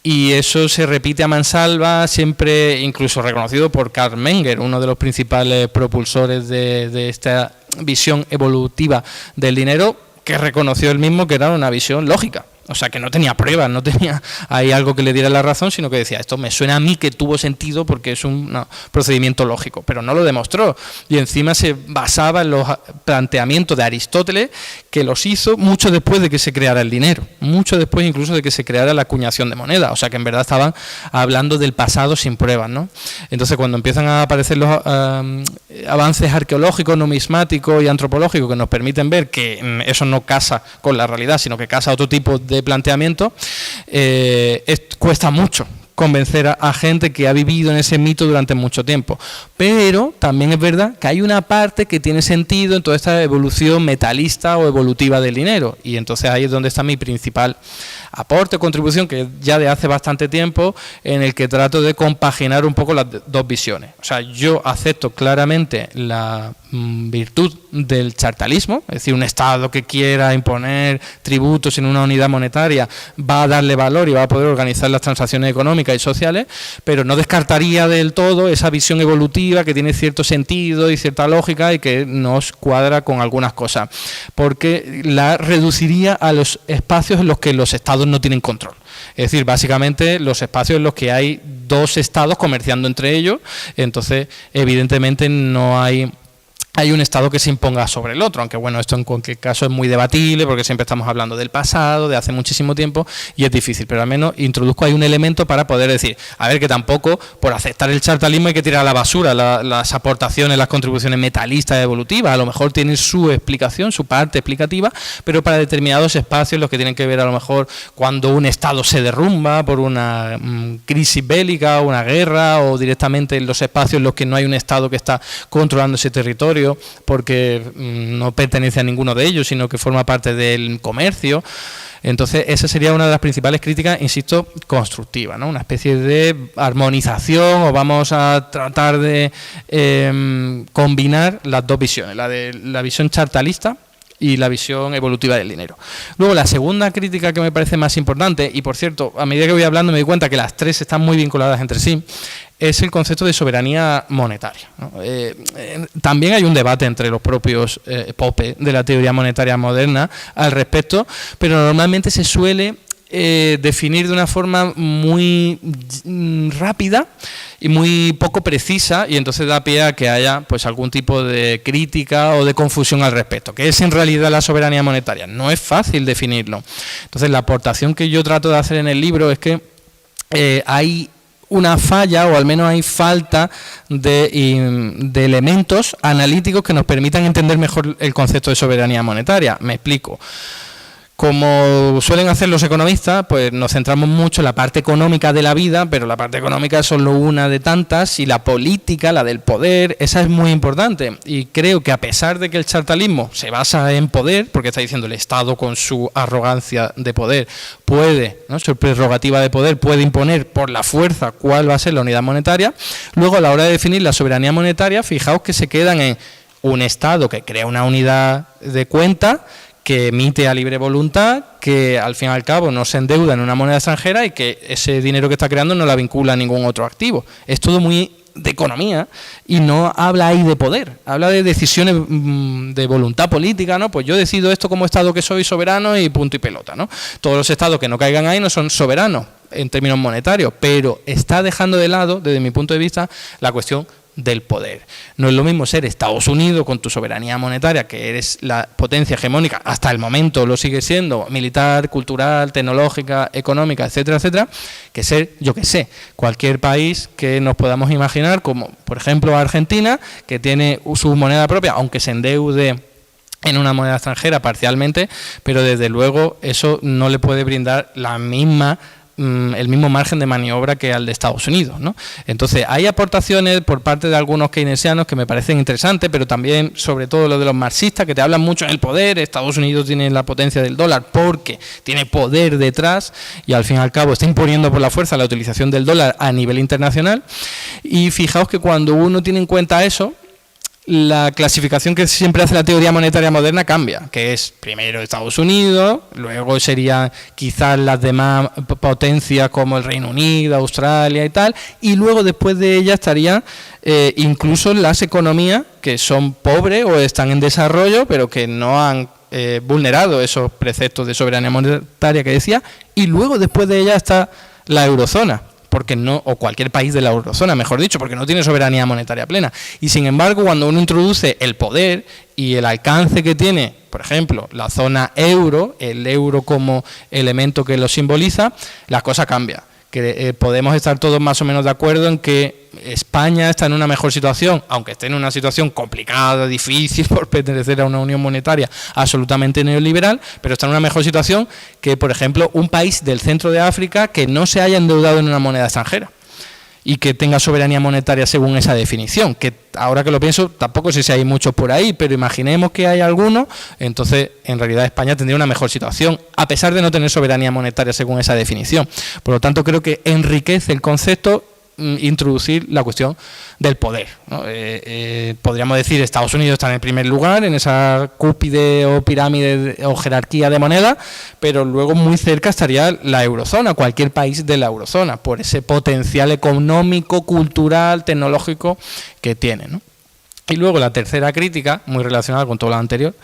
y eso se repite a mansalva, siempre incluso reconocido por Karl Menger, uno de los principales propulsores de esta visión evolutiva del dinero, que reconoció él mismo que era una visión lógica. O sea, que no tenía pruebas, no tenía ahí algo que le diera la razón, sino que decía, esto me suena a mí que tuvo sentido porque es un procedimiento lógico, pero no lo demostró. Y encima se basaba en los planteamientos de Aristóteles, que los hizo mucho después de que se creara el dinero, mucho después incluso de que se creara la acuñación de moneda. O sea, que en verdad estaban hablando del pasado sin pruebas, ¿no? Entonces, cuando empiezan a aparecer los avances arqueológicos, numismáticos y antropológicos que nos permiten ver que eso no casa con la realidad, sino que casa otro tipo de planteamiento, cuesta mucho convencer a gente que ha vivido en ese mito durante mucho tiempo. Pero también es verdad que hay una parte que tiene sentido en toda esta evolución metalista o evolutiva del dinero. Y entonces ahí es donde está mi principal aporte, contribución, que ya de hace bastante tiempo, en el que trato de compaginar un poco las dos visiones. O sea, yo acepto claramente la virtud del chartalismo, es decir, un Estado que quiera imponer tributos en una unidad monetaria va a darle valor y va a poder organizar las transacciones económicas y sociales, pero no descartaría del todo esa visión evolutiva que tiene cierto sentido y cierta lógica y que nos cuadra con algunas cosas, porque la reduciría a los espacios en los que los Estados no tienen control. Es decir, básicamente los espacios en los que hay dos estados comerciando entre ellos, entonces evidentemente no hay un Estado que se imponga sobre el otro, aunque bueno, esto en cualquier caso es muy debatible porque siempre estamos hablando del pasado, de hace muchísimo tiempo y es difícil, pero al menos introduzco ahí un elemento para poder decir, a ver, que tampoco por aceptar el chartalismo hay que tirar a la basura las aportaciones, las contribuciones metalistas evolutivas, a lo mejor tienen su explicación, su parte explicativa, pero para determinados espacios, los que tienen que ver a lo mejor cuando un Estado se derrumba por una crisis bélica, una guerra, o directamente en los espacios en los que no hay un Estado que está controlando ese territorio, porque no pertenece a ninguno de ellos, sino que forma parte del comercio. Entonces, esa sería una de las principales críticas, insisto, constructivas, ¿no? Una especie de armonización, o vamos a tratar de combinar las dos visiones, la de la visión chartalista y la visión evolutiva del dinero. Luego, la segunda crítica que me parece más importante, y por cierto, a medida que voy hablando me doy cuenta que las tres están muy vinculadas entre sí, es el concepto de soberanía monetaria, ¿no? También hay un debate entre los propios popes de la teoría monetaria moderna al respecto, pero normalmente se suele definir de una forma muy rápida y muy poco precisa, y entonces da pie a que haya pues algún tipo de crítica o de confusión al respecto. ¿Qué es en realidad la soberanía monetaria? No es fácil definirlo. Entonces, la aportación que yo trato de hacer en el libro es que hay una falla, o al menos hay falta de elementos analíticos que nos permitan entender mejor el concepto de soberanía monetaria. Me explico. Como suelen hacer los economistas, pues nos centramos mucho en la parte económica de la vida, pero la parte económica es solo una de tantas, y la política, la del poder, esa es muy importante. Y creo que a pesar de que el chartalismo se basa en poder, porque está diciendo el Estado con su arrogancia de poder puede, ¿no?, su prerrogativa de poder puede imponer por la fuerza cuál va a ser la unidad monetaria, luego a la hora de definir la soberanía monetaria, fijaos que se quedan en un Estado que crea una unidad de cuenta, que emite a libre voluntad, que al fin y al cabo no se endeuda en una moneda extranjera y que ese dinero que está creando no la vincula a ningún otro activo. Es todo muy de economía y no habla ahí de poder, habla de decisiones de voluntad política, ¿no? Pues yo decido esto como Estado que soy soberano y punto y pelota, ¿no? Todos los Estados que no caigan ahí no son soberanos en términos monetarios, pero está dejando de lado, desde mi punto de vista, la cuestión del poder. No es lo mismo ser Estados Unidos con tu soberanía monetaria, que eres la potencia hegemónica, hasta el momento lo sigue siendo, militar, cultural, tecnológica, económica, etcétera, etcétera, que ser, yo que sé, cualquier país que nos podamos imaginar, como por ejemplo Argentina, que tiene su moneda propia, aunque se endeude en una moneda extranjera parcialmente, pero desde luego eso no le puede brindar el mismo margen de maniobra que al de Estados Unidos, ¿no? Entonces, hay aportaciones por parte de algunos keynesianos que me parecen interesantes, pero también, sobre todo, lo de los marxistas, que te hablan mucho en el poder. Estados Unidos tiene la potencia del dólar porque tiene poder detrás y, al fin y al cabo, está imponiendo por la fuerza la utilización del dólar a nivel internacional. Y fijaos que cuando uno tiene en cuenta eso, la clasificación que siempre hace la teoría monetaria moderna cambia, que es primero Estados Unidos, luego serían quizás las demás potencias como el Reino Unido, Australia y tal, y luego después de ella estarían incluso las economías que son pobres o están en desarrollo, pero que no han vulnerado esos preceptos de soberanía monetaria que decía, y luego después de ella está la eurozona, porque no, o cualquier país de la eurozona, mejor dicho, porque no tiene soberanía monetaria plena. Y sin embargo, cuando uno introduce el poder y el alcance que tiene, por ejemplo, la zona euro, el euro como elemento que lo simboliza, la cosa cambia. que podemos estar todos más o menos de acuerdo en que España está en una mejor situación, aunque esté en una situación complicada, difícil por pertenecer a una unión monetaria absolutamente neoliberal, pero está en una mejor situación que, por ejemplo, un país del centro de África que no se haya endeudado en una moneda extranjera y que tenga soberanía monetaria según esa definición, que ahora que lo pienso tampoco sé si hay muchos por ahí, pero imaginemos que hay algunos, entonces en realidad España tendría una mejor situación, a pesar de no tener soberanía monetaria según esa definición. Por lo tanto, creo que enriquece el concepto introducir la cuestión del poder, ¿no? Podríamos decir Estados Unidos está en el primer lugar en esa cúspide o pirámide o jerarquía de moneda, pero luego muy cerca estaría la eurozona, cualquier país de la eurozona, por ese potencial económico, cultural, tecnológico que tiene, ¿no? Y luego la tercera crítica, muy relacionada con todo lo anterior,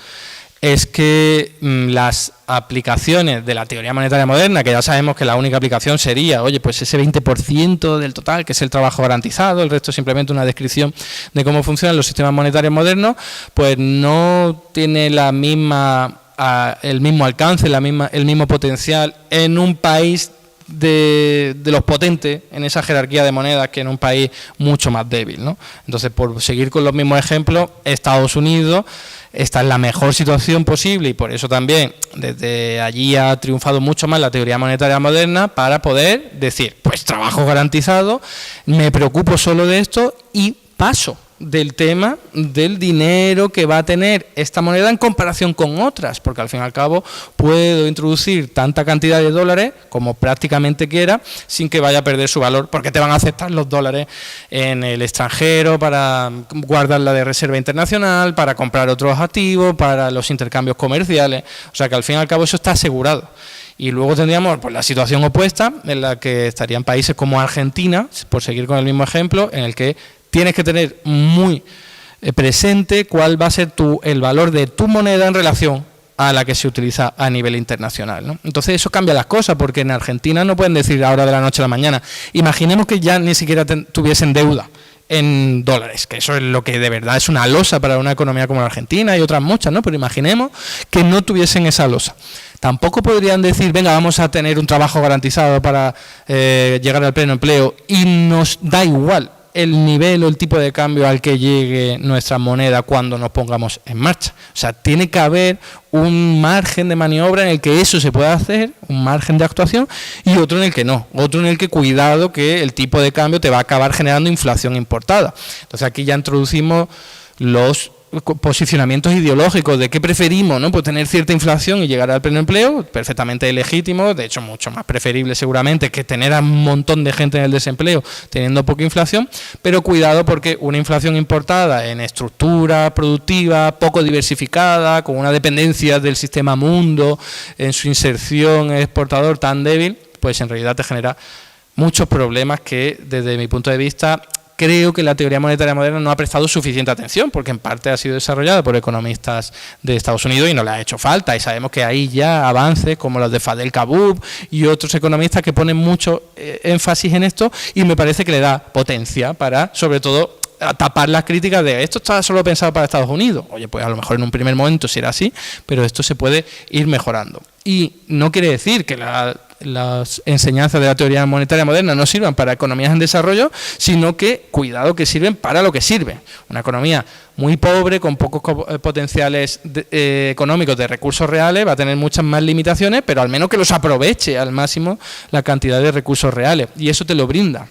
es que las aplicaciones de la teoría monetaria moderna, que ya sabemos que la única aplicación sería, oye, pues ese 20% del total, que es el trabajo garantizado, el resto es simplemente una descripción de cómo funcionan los sistemas monetarios modernos, pues no tiene el mismo alcance, el mismo potencial en un país de los potentes en esa jerarquía de monedas que en un país mucho más débil, ¿no? Entonces, por seguir con los mismos ejemplos, Estados Unidos está en la mejor situación posible y por eso también desde allí ha triunfado mucho más la teoría monetaria moderna para poder decir, pues trabajo garantizado, me preocupo solo de esto y paso del tema del dinero que va a tener esta moneda en comparación con otras, porque al fin y al cabo puedo introducir tanta cantidad de dólares como prácticamente quiera sin que vaya a perder su valor, porque te van a aceptar los dólares en el extranjero para guardarla de reserva internacional, para comprar otros activos, para los intercambios comerciales, o sea que al fin y al cabo eso está asegurado. Y luego tendríamos pues la situación opuesta en la que estarían países como Argentina, por seguir con el mismo ejemplo, en el que tienes que tener muy presente cuál va a ser el valor de tu moneda en relación a la que se utiliza a nivel internacional, ¿no? Entonces eso cambia las cosas, porque en Argentina no pueden decir ahora de la noche a la mañana. Imaginemos que ya ni siquiera tuviesen deuda en dólares, que eso es lo que de verdad es una losa para una economía como la Argentina y otras muchas, ¿no? Pero imaginemos que no tuviesen esa losa. Tampoco podrían decir, venga, vamos a tener un trabajo garantizado para llegar al pleno empleo y nos da igual el nivel o el tipo de cambio al que llegue nuestra moneda cuando nos pongamos en marcha. O sea, tiene que haber un margen de maniobra en el que eso se pueda hacer, un margen de actuación, y otro en el que no, otro en el que cuidado que el tipo de cambio te va a acabar generando inflación importada. Entonces aquí ya introducimos los posicionamientos ideológicos de qué preferimos, ¿no? Pues tener cierta inflación y llegar al pleno empleo, perfectamente legítimo, de hecho mucho más preferible seguramente que tener a un montón de gente en el desempleo teniendo poca inflación, pero cuidado porque una inflación importada en estructura productiva poco diversificada, con una dependencia del sistema mundo, en su inserción exportador tan débil, pues en realidad te genera muchos problemas que desde mi punto de vista creo que la teoría monetaria moderna no ha prestado suficiente atención, porque en parte ha sido desarrollada por economistas de Estados Unidos y no le ha hecho falta, y sabemos que hay ya avances como los de Fadel Kaboub y otros economistas que ponen mucho énfasis en esto, y me parece que le da potencia para, sobre todo, a tapar las críticas de esto está solo pensado para Estados Unidos. Oye, pues a lo mejor en un primer momento será así, pero esto se puede ir mejorando. Y no quiere decir que las enseñanzas de la teoría monetaria moderna no sirvan para economías en desarrollo, sino que, cuidado, que sirven para lo que sirve. Una economía muy pobre, con pocos potenciales económicos de recursos reales, va a tener muchas más limitaciones, pero al menos que los aproveche al máximo la cantidad de recursos reales. Y eso te lo brinda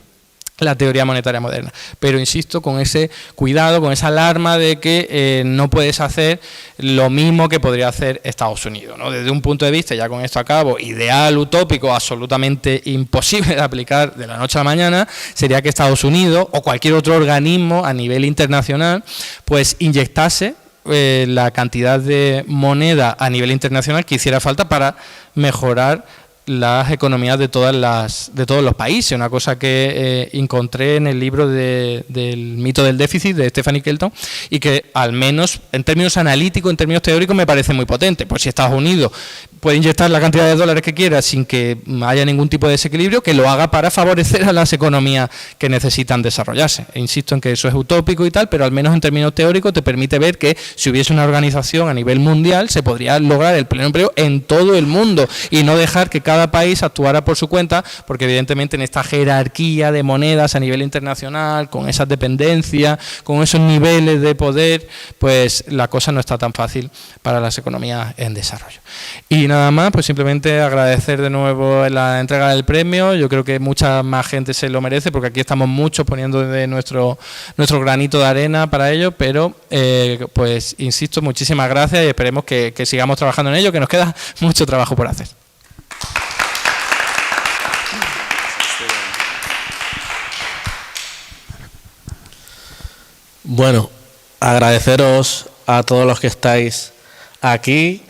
la teoría monetaria moderna, pero insisto, con ese cuidado, con esa alarma de que no puedes hacer lo mismo que podría hacer Estados Unidos, ¿no? Desde un punto de vista, ya con esto acabo, ideal, utópico, absolutamente imposible de aplicar de la noche a la mañana, sería que Estados Unidos o cualquier otro organismo a nivel internacional pues inyectase la cantidad de moneda a nivel internacional que hiciera falta para mejorar las economías de todos los países. Una cosa que encontré en el libro del mito del déficit de Stephanie Kelton y que al menos en términos analíticos, en términos teóricos me parece muy potente. Pues si Estados Unidos puede inyectar la cantidad de dólares que quiera sin que haya ningún tipo de desequilibrio, que lo haga para favorecer a las economías que necesitan desarrollarse. E insisto en que eso es utópico y tal, pero al menos en términos teóricos te permite ver que si hubiese una organización a nivel mundial se podría lograr el pleno empleo en todo el mundo y no dejar que cada país actuara por su cuenta, porque evidentemente en esta jerarquía de monedas a nivel internacional, con esas dependencias, con esos niveles de poder, pues la cosa no está tan fácil para las economías en desarrollo. Y nada más, pues simplemente agradecer de nuevo la entrega del premio. Yo creo que mucha más gente se lo merece, porque aquí estamos muchos poniendo de nuestro granito de arena para ello, pero pues insisto, muchísimas gracias y esperemos que sigamos trabajando en ello, que nos queda mucho trabajo por hacer. Bueno, agradeceros a todos los que estáis aquí,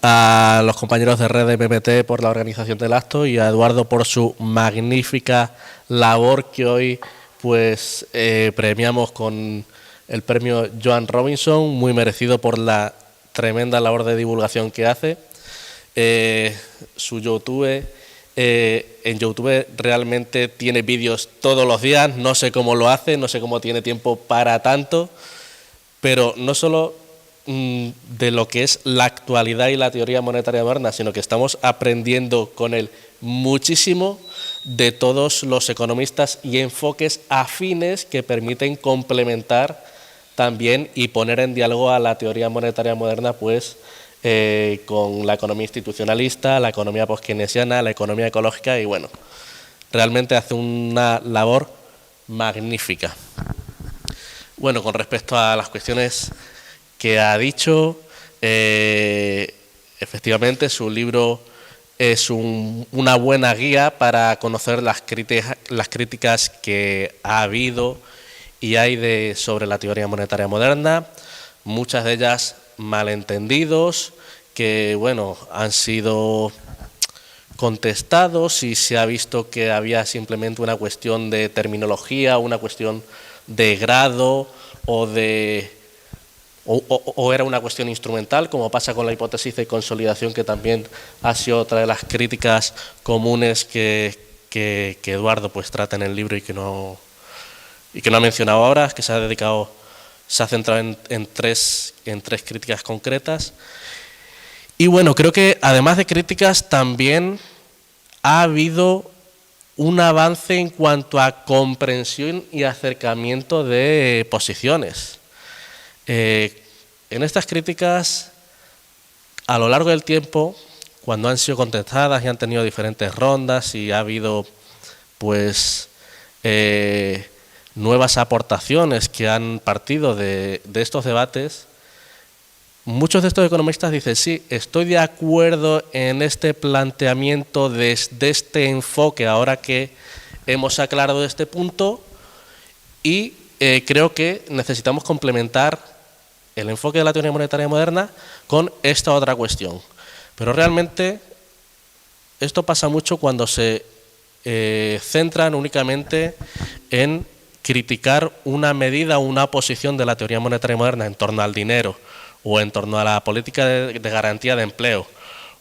a los compañeros de Red de PPT por la organización del acto y a Eduardo por su magnífica labor que hoy pues premiamos con el premio Joan Robinson, muy merecido por la tremenda labor de divulgación que hace. Su YouTube, en YouTube realmente tiene vídeos todos los días, no sé cómo lo hace, no sé cómo tiene tiempo para tanto, pero no solo de lo que es la actualidad y la teoría monetaria moderna, sino que estamos aprendiendo con él muchísimo de todos los economistas y enfoques afines que permiten complementar también y poner en diálogo a la teoría monetaria moderna, pues con la economía institucionalista, la economía postkeynesiana, la economía ecológica y bueno, realmente hace una labor magnífica. Bueno, con respecto a las cuestiones que ha dicho, efectivamente su libro es una buena guía para conocer las críticas que ha habido y hay sobre la teoría monetaria moderna, muchas de ellas malentendidos, que bueno, han sido contestados y se ha visto que había simplemente una cuestión de terminología, una cuestión de grado o era una cuestión instrumental, como pasa con la hipótesis de consolidación, que también ha sido otra de las críticas comunes que Eduardo pues trata en el libro y que no ha mencionado ahora, que se ha centrado en tres críticas concretas. Y bueno, creo que además de críticas también ha habido un avance en cuanto a comprensión y acercamiento de posiciones. En estas críticas, a lo largo del tiempo, cuando han sido contestadas y han tenido diferentes rondas y ha habido pues nuevas aportaciones que han partido de estos debates, muchos de estos economistas dicen, sí, estoy de acuerdo en este planteamiento desde este enfoque, ahora que hemos aclarado este punto, y creo que necesitamos complementar el enfoque de la teoría monetaria moderna con esta otra cuestión. Pero realmente esto pasa mucho cuando se centran únicamente en criticar una medida o una posición de la teoría monetaria moderna en torno al dinero, o en torno a la política de garantía de empleo,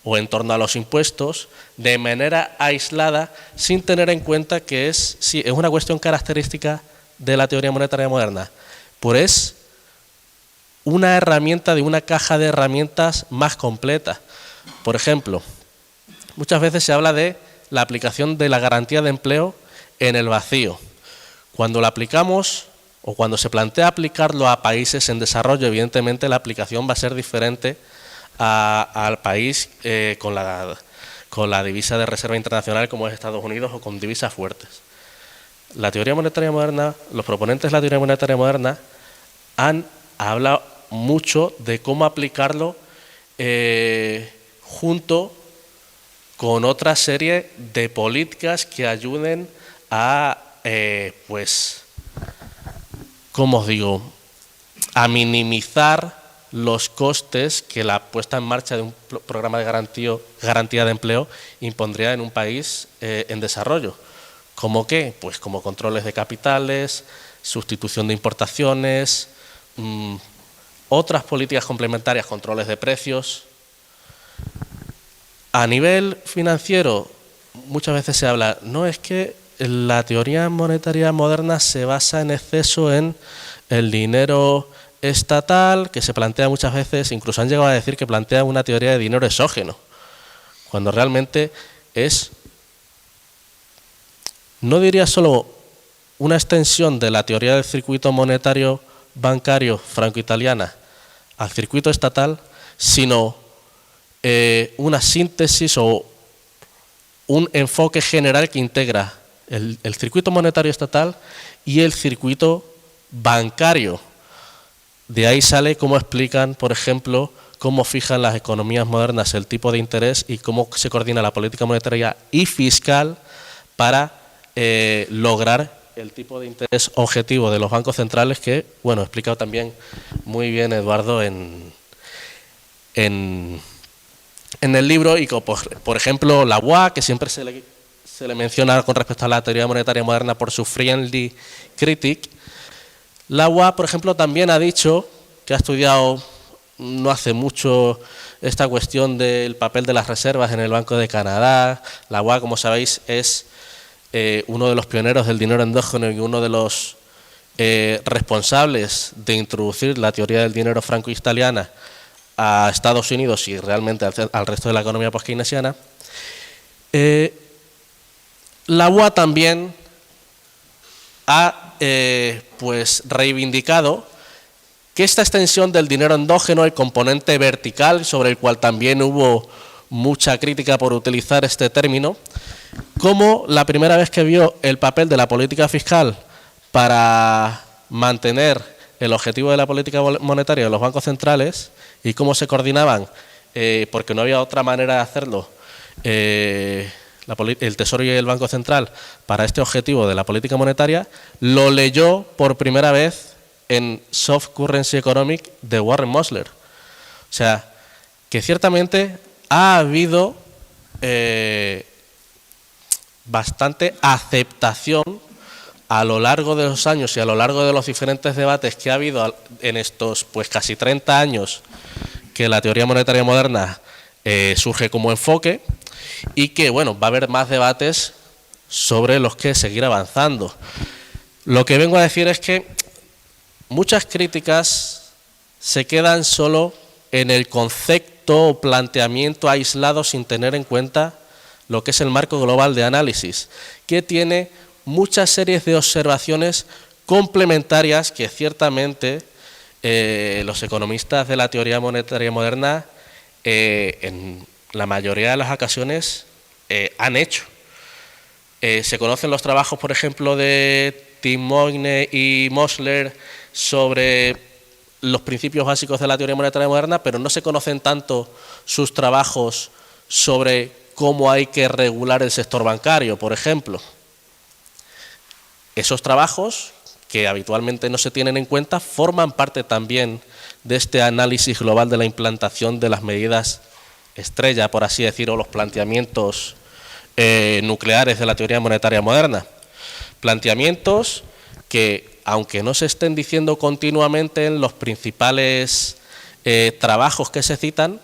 o en torno a los impuestos, de manera aislada, sin tener en cuenta que es una cuestión característica de la teoría monetaria moderna, pues es una herramienta de una caja de herramientas más completa. Por ejemplo, muchas veces se habla de la aplicación de la garantía de empleo en el vacío. Cuando la aplicamos o cuando se plantea aplicarlo a países en desarrollo, evidentemente la aplicación va a ser diferente al país con la divisa de reserva internacional como es Estados Unidos o con divisas fuertes. La teoría monetaria moderna, los proponentes de la teoría monetaria moderna han hablado mucho de cómo aplicarlo junto con otra serie de políticas que ayuden a ¿cómo os digo?, a minimizar los costes que la puesta en marcha de un programa de garantía de empleo impondría en un país en desarrollo. ¿Cómo qué? Pues como controles de capitales, sustitución de importaciones, otras políticas complementarias, controles de precios. A nivel financiero, muchas veces se habla, no, es que la teoría monetaria moderna se basa en exceso en el dinero estatal, que se plantea muchas veces, incluso han llegado a decir que plantea una teoría de dinero exógeno, cuando realmente es, no diría solo una extensión de la teoría del circuito monetario bancario franco-italiana al circuito estatal, sino una síntesis o un enfoque general que integra el circuito monetario estatal y el circuito bancario. De ahí sale cómo explican, por ejemplo, cómo fijan las economías modernas el tipo de interés y cómo se coordina la política monetaria y fiscal para lograr el tipo de interés objetivo de los bancos centrales que, bueno, ha explicado también muy bien Eduardo en el libro, y por ejemplo la UA, que siempre se le menciona con respecto a la teoría monetaria moderna por su friendly critic. La UA, por ejemplo, también ha dicho, que ha estudiado no hace mucho esta cuestión del papel de las reservas en el Banco de Canadá. La UA, como sabéis, es uno de los pioneros del dinero endógeno y uno de los responsables de introducir la teoría del dinero franco-italiana a Estados Unidos y realmente al resto de la economía post-keynesiana. La UA también ha pues reivindicado que esta extensión del dinero endógeno, el componente vertical, sobre el cual también hubo mucha crítica por utilizar este término, como la primera vez que vio el papel de la política fiscal para mantener el objetivo de la política monetaria de los bancos centrales y cómo se coordinaban, porque no había otra manera de hacerlo, el Tesoro y el Banco Central para este objetivo de la política monetaria, lo leyó por primera vez en Soft Currency Economic de Warren Mosler. O sea, que ciertamente ha habido bastante aceptación a lo largo de los años y a lo largo de los diferentes debates que ha habido en estos pues casi 30 años que la teoría monetaria moderna surge como enfoque, y que bueno, va a haber más debates sobre los que seguir avanzando. Lo que vengo a decir es que muchas críticas se quedan solo en el concepto o planteamiento aislado sin tener en cuenta lo que es el marco global de análisis, que tiene muchas series de observaciones complementarias que ciertamente los economistas de la teoría monetaria moderna en la mayoría de las ocasiones han hecho. Se conocen los trabajos, por ejemplo, de Tim Moyne y Mosler sobre los principios básicos de la teoría monetaria moderna, pero no se conocen tanto sus trabajos sobre cómo hay que regular el sector bancario, por ejemplo. Esos trabajos, que habitualmente no se tienen en cuenta, forman parte también de este análisis global de la implantación de las medidas estrella, por así decirlo, los planteamientos nucleares de la teoría monetaria moderna. Planteamientos que, aunque no se estén diciendo continuamente en los principales trabajos que se citan,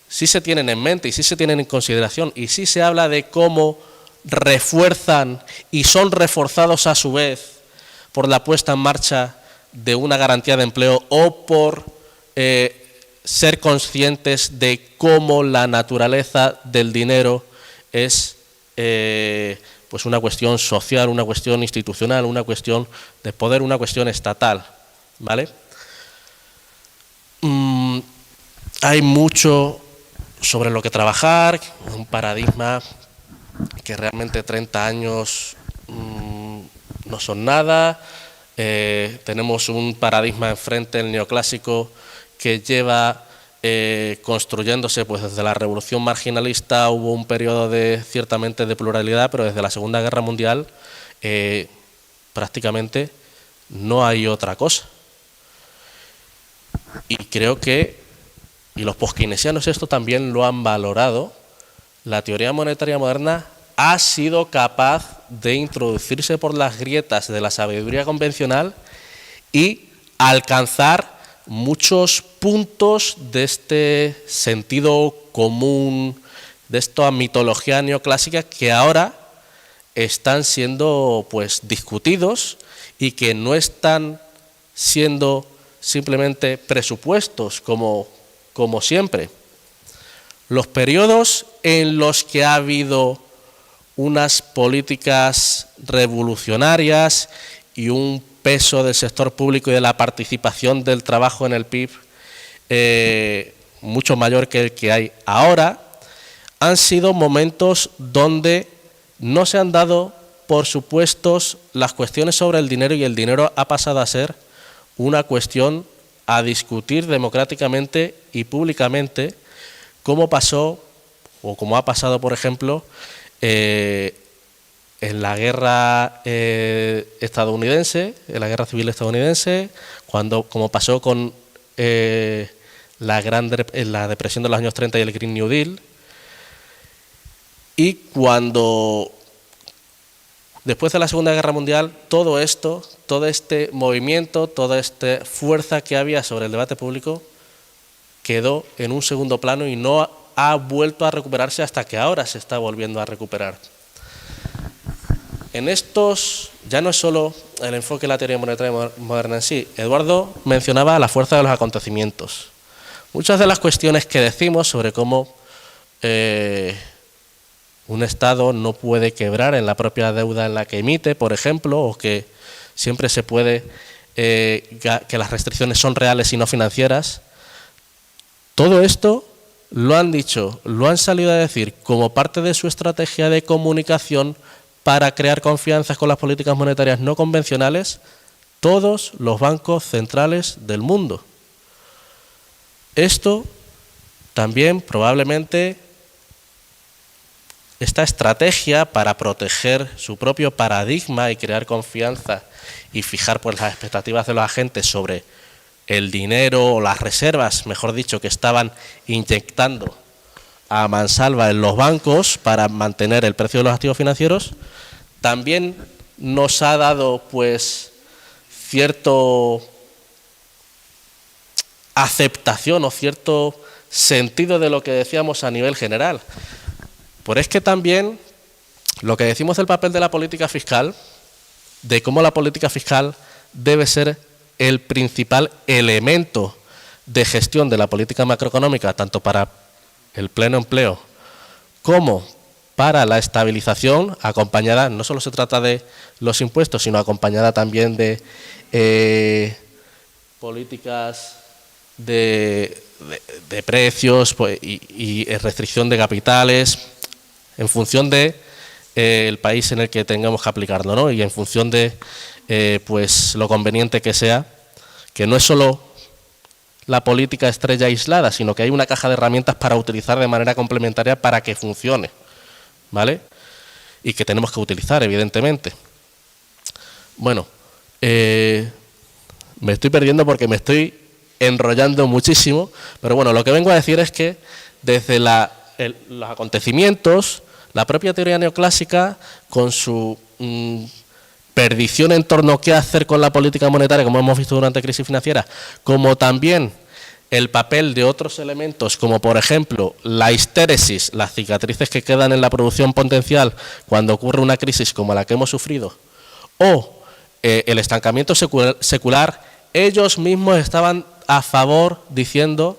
sí se tienen en mente y sí se tienen en consideración, y sí se habla de cómo refuerzan y son reforzados a su vez por la puesta en marcha de una garantía de empleo o por ser conscientes de cómo la naturaleza del dinero es pues una cuestión social, una cuestión institucional, una cuestión de poder, una cuestión estatal, ¿vale? Hay mucho sobre lo que trabajar, un paradigma que realmente 30 años no son nada. Tenemos un paradigma enfrente, el neoclásico, que lleva construyéndose pues desde la revolución marginalista. Hubo un periodo ciertamente de pluralidad, pero desde la Segunda Guerra Mundial prácticamente no hay otra cosa. Y creo que, y los post-keynesianos esto también lo han valorado, la teoría monetaria moderna ha sido capaz de introducirse por las grietas de la sabiduría convencional y alcanzar muchos puntos de este sentido común, de esta mitología neoclásica que ahora están siendo pues discutidos y que no están siendo simplemente presupuestos como siempre. Los periodos en los que ha habido unas políticas revolucionarias y un peso del sector público y de la participación del trabajo en el PIB mucho mayor que el que hay ahora, han sido momentos donde no se han dado por supuestos las cuestiones sobre el dinero, y el dinero ha pasado a ser una cuestión a discutir democráticamente y públicamente, como pasó o como ha pasado, por ejemplo, en la guerra estadounidense, en la guerra civil estadounidense, como pasó con la depresión de los años 30 y el Green New Deal, y cuando después de la Segunda Guerra Mundial todo este movimiento, toda esta fuerza que había sobre el debate público quedó en un segundo plano y no ha vuelto a recuperarse hasta que ahora se está volviendo a recuperar. En estos, ya no es solo el enfoque de la teoría monetaria moderna en sí. Eduardo mencionaba la fuerza de los acontecimientos. Muchas de las cuestiones que decimos sobre cómo un Estado no puede quebrar en la propia deuda en la que emite, por ejemplo, o que siempre se puede, que las restricciones son reales y no financieras, todo esto lo han dicho, lo han salido a decir como parte de su estrategia de comunicación para crear confianza con las políticas monetarias no convencionales, todos los bancos centrales del mundo. Esto también probablemente, esta estrategia para proteger su propio paradigma y crear confianza y fijar pues las expectativas de los agentes sobre el dinero o las reservas, mejor dicho, que estaban inyectando a mansalva en los bancos para mantener el precio de los activos financieros, también nos ha dado pues cierto aceptación o cierto sentido de lo que decíamos a nivel general. Pero es que también lo que decimos del papel de la política fiscal, de cómo la política fiscal debe ser el principal elemento de gestión de la política macroeconómica, tanto para el pleno empleo como para la estabilización, acompañada, no solo se trata de los impuestos, sino acompañada también de políticas de precios pues, y restricción de capitales, en función de el país en el que tengamos que aplicarlo, ¿no? Y en función de pues lo conveniente que sea, que no es solo la política estrella aislada, sino que hay una caja de herramientas para utilizar de manera complementaria para que funcione, ¿vale? Y que tenemos que utilizar, evidentemente. Bueno, me estoy perdiendo porque me estoy enrollando muchísimo, pero bueno, lo que vengo a decir es que desde los acontecimientos, la propia teoría neoclásica, con su perdición en torno a qué hacer con la política monetaria, como hemos visto durante la crisis financiera, como también el papel de otros elementos, como por ejemplo la histéresis, las cicatrices que quedan en la producción potencial cuando ocurre una crisis como la que hemos sufrido, o el estancamiento secular, ellos mismos estaban a favor diciendo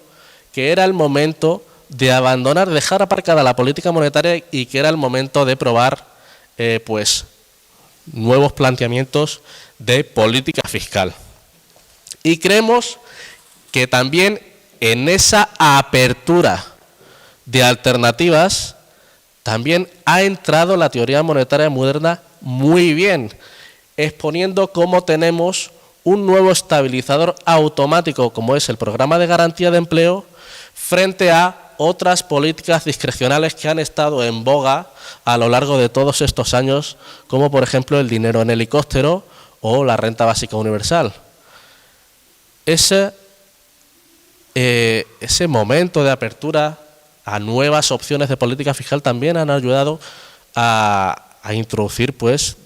que era el momento de abandonar, dejar aparcada la política monetaria y que era el momento de probar pues nuevos planteamientos de política fiscal. Y creemos que también en esa apertura de alternativas también ha entrado la teoría monetaria moderna muy bien, exponiendo cómo tenemos un nuevo estabilizador automático como es el programa de garantía de empleo frente a otras políticas discrecionales que han estado en boga a lo largo de todos estos años, como por ejemplo el dinero en helicóptero o la renta básica universal. Ese momento de apertura a nuevas opciones de política fiscal también han ayudado a introducir pues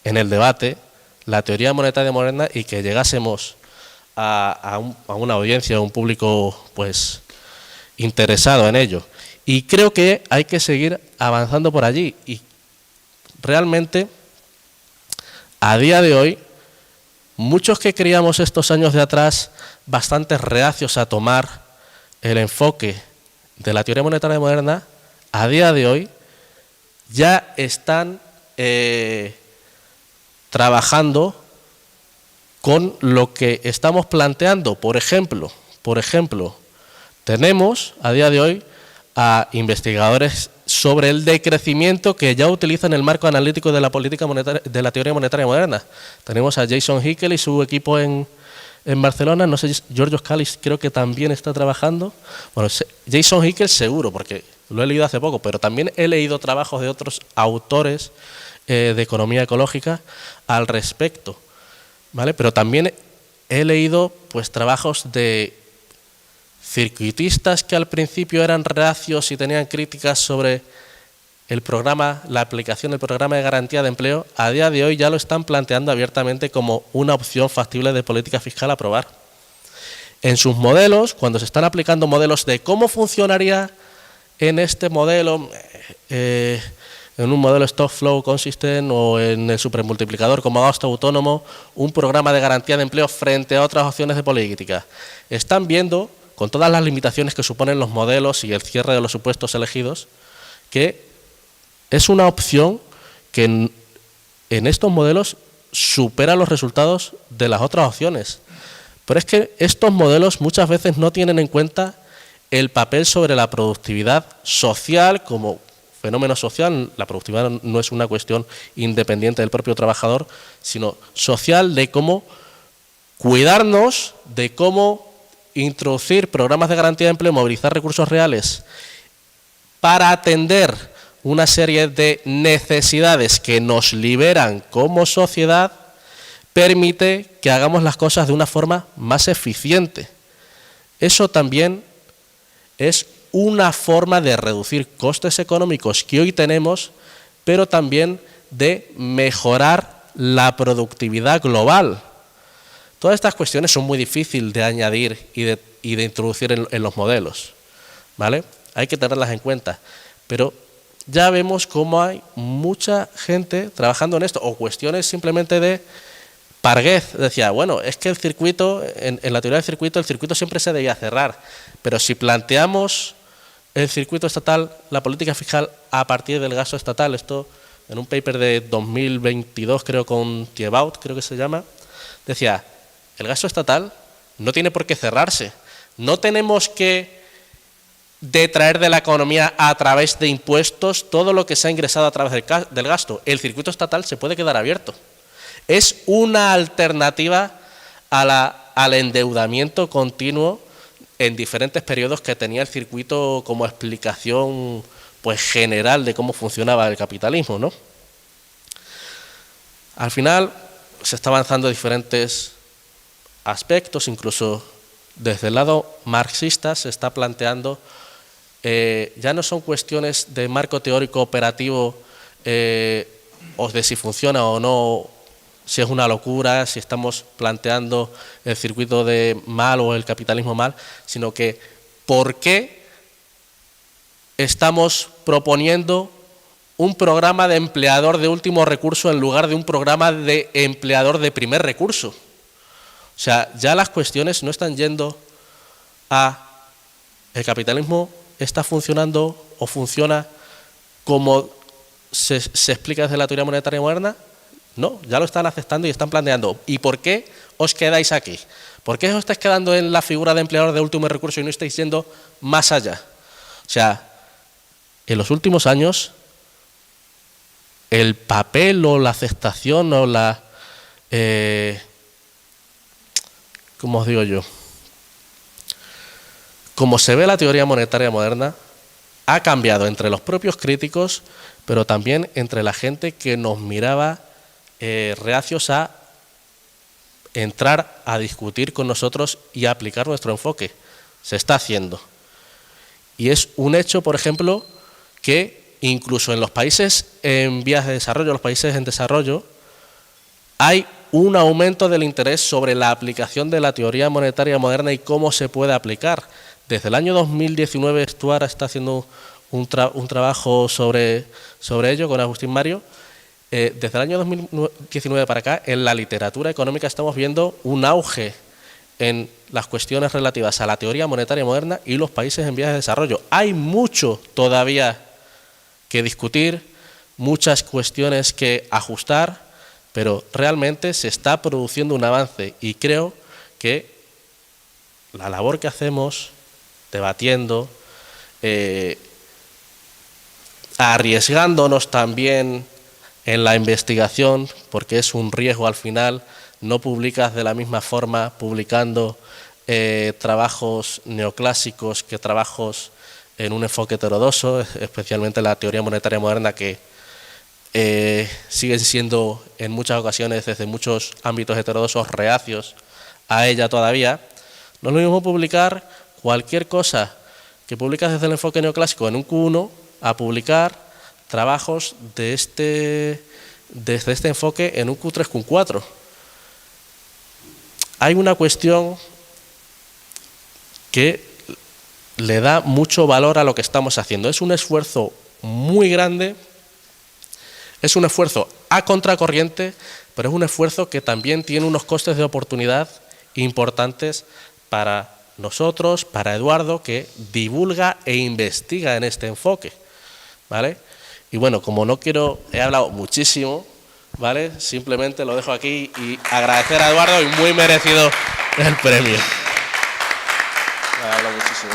en el debate la teoría monetaria moderna y que llegásemos a una audiencia, a un público pues interesado en ello. Y creo que hay que seguir avanzando por allí. Y realmente, a día de hoy, muchos que creíamos estos años de atrás bastante reacios a tomar el enfoque de la teoría monetaria moderna, a día de hoy ya están trabajando con lo que estamos planteando. Por ejemplo, tenemos a día de hoy a investigadores sobre el decrecimiento que ya utilizan el marco analítico de la política monetaria, de la teoría monetaria moderna. Tenemos a Jason Hickel y su equipo en Barcelona, no sé, Giorgio Scali creo que también está trabajando. Bueno, Jason Hickel seguro, porque lo he leído hace poco, pero también he leído trabajos de otros autores de economía ecológica al respecto, ¿vale? Pero también he leído pues trabajos de circuitistas que al principio eran reacios y tenían críticas sobre el programa, la aplicación del programa de garantía de empleo. A día de hoy ya lo están planteando abiertamente como una opción factible de política fiscal a aprobar. En sus modelos, cuando se están aplicando modelos de cómo funcionaría en este modelo, en un modelo stock flow consistent o en el supermultiplicador como gasto autónomo, un programa de garantía de empleo frente a otras opciones de política, están viendo, con todas las limitaciones que suponen los modelos y el cierre de los supuestos elegidos, que es una opción que en estos modelos supera los resultados de las otras opciones. Pero es que estos modelos muchas veces no tienen en cuenta el papel sobre la productividad social como fenómeno social. La productividad no es una cuestión independiente del propio trabajador, sino social, de cómo cuidarnos, de cómo introducir programas de garantía de empleo, movilizar recursos reales para atender una serie de necesidades que nos liberan como sociedad, permite que hagamos las cosas de una forma más eficiente. Eso también es una forma de reducir costes económicos que hoy tenemos, pero también de mejorar la productividad global. Todas estas cuestiones son muy difíciles de añadir y de introducir en los modelos, ¿vale? Hay que tenerlas en cuenta, pero ya vemos cómo hay mucha gente trabajando en esto, o cuestiones simplemente de Parguez decía, bueno, es que el circuito, en la teoría del circuito, el circuito siempre se debía cerrar, pero si planteamos el circuito estatal, la política fiscal a partir del gasto estatal, esto en un paper de 2022, creo, con Thiebaud, creo que se llama, decía, el gasto estatal no tiene por qué cerrarse, no tenemos que detraer de la economía a través de impuestos todo lo que se ha ingresado a través del gasto. El circuito estatal se puede quedar abierto. Es una alternativa al endeudamiento continuo en diferentes periodos que tenía el circuito como explicación pues general de cómo funcionaba el capitalismo, ¿no? Al final se está avanzando diferentes aspectos, incluso desde el lado marxista se está planteando, ya no son cuestiones de marco teórico operativo o de si funciona o no, si es una locura, si estamos planteando el circuito de mal o el capitalismo mal, sino que por qué estamos proponiendo un programa de empleador de último recurso en lugar de un programa de empleador de primer recurso. O sea, ya las cuestiones no están yendo a el capitalismo está funcionando o funciona como se explica desde la teoría monetaria moderna. No, ya lo están aceptando y están planteando. ¿Y por qué os quedáis aquí? ¿Por qué os estáis quedando en la figura de empleador de último recurso y no estáis yendo más allá? O sea, en los últimos años, el papel o la aceptación o la... ¿cómo os digo yo? Como se ve la teoría monetaria moderna, ha cambiado entre los propios críticos, pero también entre la gente que nos miraba reacios a entrar a discutir con nosotros y a aplicar nuestro enfoque. Se está haciendo. Y es un hecho, por ejemplo, que incluso en los países en vías de desarrollo, los países en desarrollo, hay un aumento del interés sobre la aplicación de la teoría monetaria moderna y cómo se puede aplicar. Desde el año 2019 Stuart está haciendo un trabajo sobre ello con Agustín Mario. Desde el año 2019 para acá, en la literatura económica estamos viendo un auge en las cuestiones relativas a la teoría monetaria moderna y los países en vías de desarrollo. Hay mucho todavía que discutir, muchas cuestiones que ajustar, pero realmente se está produciendo un avance y creo que la labor que hacemos debatiendo, arriesgándonos también en la investigación, porque es un riesgo al final, no publicas de la misma forma publicando trabajos neoclásicos que trabajos en un enfoque heterodoxo, especialmente la teoría monetaria moderna, que siguen siendo en muchas ocasiones, desde muchos ámbitos heterodoxos, reacios a ella todavía. No es lo mismo publicar cualquier cosa que publicas desde el enfoque neoclásico en un Q1 a publicar trabajos desde este enfoque en un Q3, Q4. Hay una cuestión que le da mucho valor a lo que estamos haciendo. Es un esfuerzo muy grande, es un esfuerzo a contracorriente, pero es un esfuerzo que también tiene unos costes de oportunidad importantes para nosotros, para Eduardo, que divulga e investiga en este enfoque, ¿vale? Y bueno, como no quiero, he hablado muchísimo, ¿vale? Simplemente lo dejo aquí y agradecer a Eduardo y muy merecido el premio. He hablado muchísimo.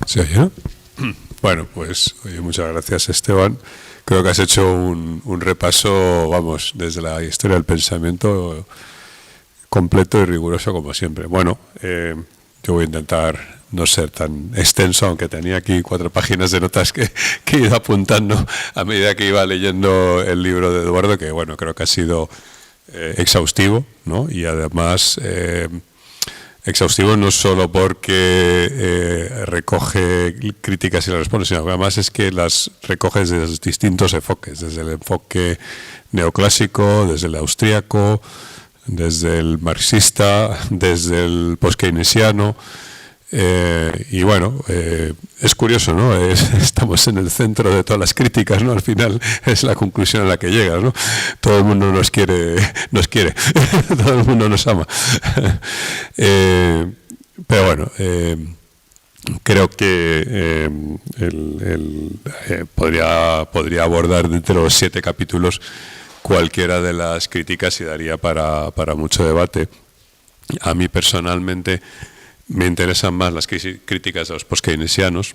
¿Se oye, no? Bueno, pues oye, muchas gracias, Esteban. Creo que has hecho un repaso, vamos, desde la historia del pensamiento completo y riguroso como siempre. Bueno, yo voy a intentar no ser tan extenso, aunque tenía aquí 4 páginas de notas que he ido apuntando a medida que iba leyendo el libro de Eduardo, que bueno, creo que ha sido exhaustivo, ¿no? Y además exhaustivo no solo porque recoge críticas y las responde, sino que además es que las recoge desde los distintos enfoques, desde el enfoque neoclásico, desde el austríaco, desde el marxista, desde el post-keynesiano. Y bueno, es curioso, ¿no? Estamos en el centro de todas las críticas, ¿no? Al final es la conclusión a la que llegas, ¿no? Todo el mundo nos quiere, todo el mundo nos ama. Pero bueno, creo que podría abordar de entre los 7 capítulos cualquiera de las críticas y daría para mucho debate. A mí personalmente me interesan más las críticas de los post-keynesianos.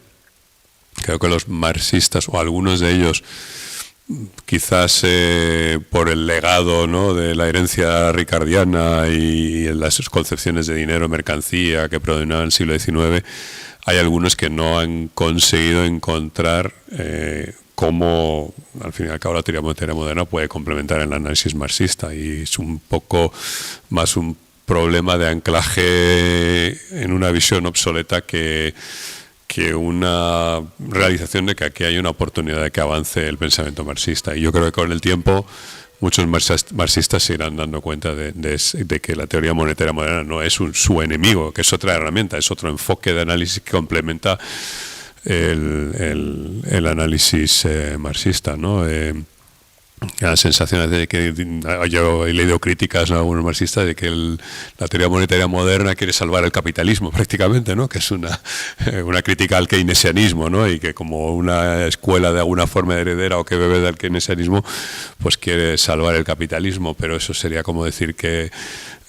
Creo que los marxistas, o algunos de ellos, quizás por el legado, ¿no?, de la herencia ricardiana y las concepciones de dinero, mercancía que predominaban en el siglo XIX, hay algunos que no han conseguido encontrar cómo, al fin y al cabo, la teoría monetaria moderna puede complementar el análisis marxista, y es un poco más un problema de anclaje en una visión obsoleta que una realización de que aquí hay una oportunidad de que avance el pensamiento marxista. Y yo creo que con el tiempo muchos marxistas se irán dando cuenta de que la teoría monetaria moderna no es su enemigo, que es otra herramienta, es otro enfoque de análisis que complementa el análisis marxista, ¿no? La sensación de que yo he leído críticas a algunos marxistas de que la teoría monetaria moderna quiere salvar el capitalismo prácticamente, ¿no? Que es una crítica al keynesianismo, ¿no? Y que como una escuela de alguna forma heredera o que bebe del keynesianismo, pues quiere salvar el capitalismo, pero eso sería como decir que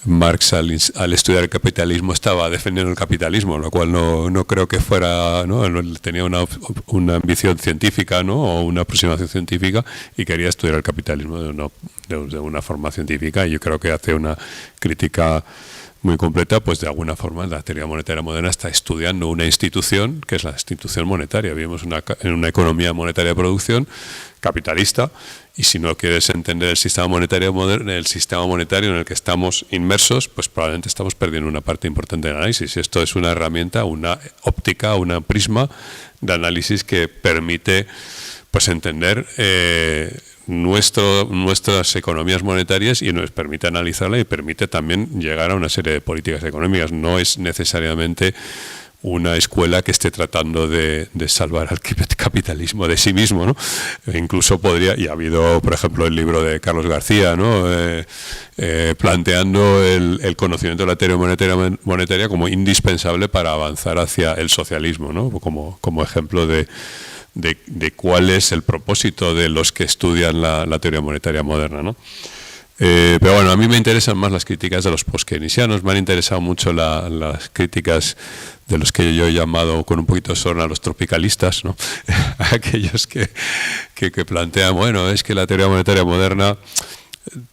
Marx al estudiar el capitalismo estaba defendiendo el capitalismo, lo cual no creo que fuera, ¿no? Tenía una ambición científica, ¿no? O una aproximación científica, y quería estudiar el capitalismo de una forma científica, y yo creo que hace una crítica muy completa. Pues de alguna forma la teoría monetaria moderna está estudiando una institución que es la institución monetaria. Vivimos en una economía monetaria de producción capitalista, y si no quieres entender el sistema monetario moderno, el sistema monetario en el que estamos inmersos, pues probablemente estamos perdiendo una parte importante del análisis. Y esto es una herramienta, una óptica, una prisma de análisis que permite pues entender nuestras economías monetarias y nos permite analizarla y permite también llegar a una serie de políticas económicas. No es necesariamente una escuela que esté tratando de salvar al capitalismo de sí mismo, ¿no? Incluso podría, y ha habido, por ejemplo, el libro de Carlos García, ¿no? Planteando el conocimiento de la teoría monetaria como indispensable para avanzar hacia el socialismo, ¿no? Como ejemplo de cuál es el propósito de los que estudian la teoría monetaria moderna, ¿no? Pero bueno, a mí me interesan más las críticas de los post-keynesianos, me han interesado mucho las críticas de los que yo he llamado con un poquito de sorna a los tropicalistas, ¿no? Aquellos que plantean, bueno, es que la teoría monetaria moderna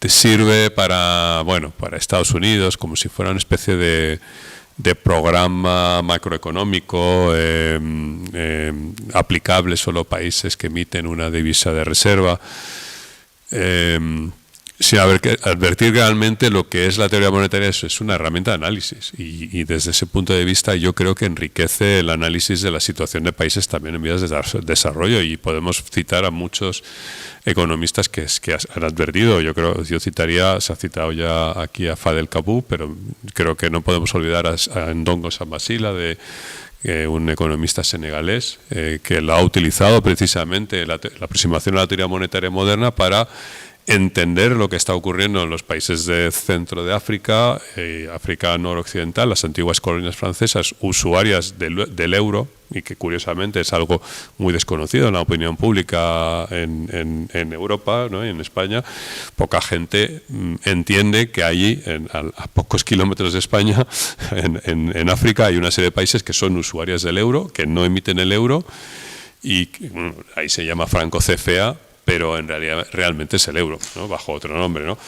te sirve para Estados Unidos como si fuera una especie de programa macroeconómico aplicable solo a países que emiten una divisa de reserva. Sin advertir realmente lo que es la teoría monetaria es una herramienta de análisis y desde ese punto de vista yo creo que enriquece el análisis de la situación de países también en vías de desarrollo y podemos citar a muchos economistas que han advertido. Se ha citado ya aquí a Fadel Kabou, pero creo que no podemos olvidar a Ndongo Sambasila, un economista senegalés que lo ha utilizado precisamente la aproximación a la teoría monetaria moderna para entender lo que está ocurriendo en los países del centro de África, África noroccidental, las antiguas colonias francesas, usuarias del euro, y que curiosamente es algo muy desconocido en la opinión pública en Europa, ¿no? Y en España. Poca gente entiende que allí, a pocos kilómetros de España, en África, hay una serie de países que son usuarias del euro, que no emiten el euro, y ahí se llama franco CFA, pero en realidad realmente es el euro, ¿no? Bajo otro nombre, ¿no?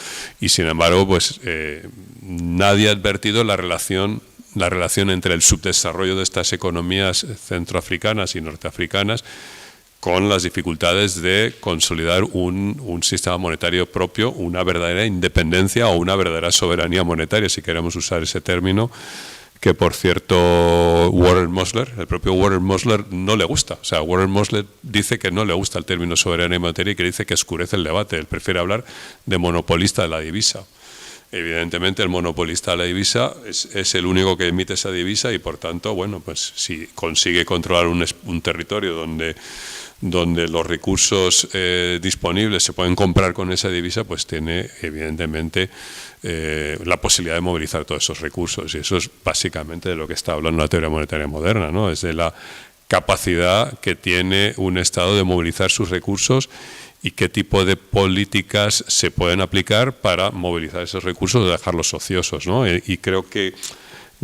Y sin embargo, pues nadie ha advertido la relación entre el subdesarrollo de estas economías centroafricanas y norteafricanas con las dificultades de consolidar un sistema monetario propio, una verdadera independencia o una verdadera soberanía monetaria, si queremos usar ese término, que por cierto el propio Warren Mosler no le gusta. O sea, Warren Mosler dice que no le gusta el término soberanía monetaria y que dice que oscurece el debate. Él prefiere hablar de monopolista de la divisa. Evidentemente el monopolista de la divisa es el único que emite esa divisa y por tanto, bueno, pues si consigue controlar un territorio donde los recursos disponibles se pueden comprar con esa divisa, pues tiene evidentemente la posibilidad de movilizar todos esos recursos. Y eso es básicamente de lo que está hablando la teoría monetaria moderna, ¿no? Es de la capacidad que tiene un Estado de movilizar sus recursos y qué tipo de políticas se pueden aplicar para movilizar esos recursos o dejarlos ociosos, ¿no? Y creo que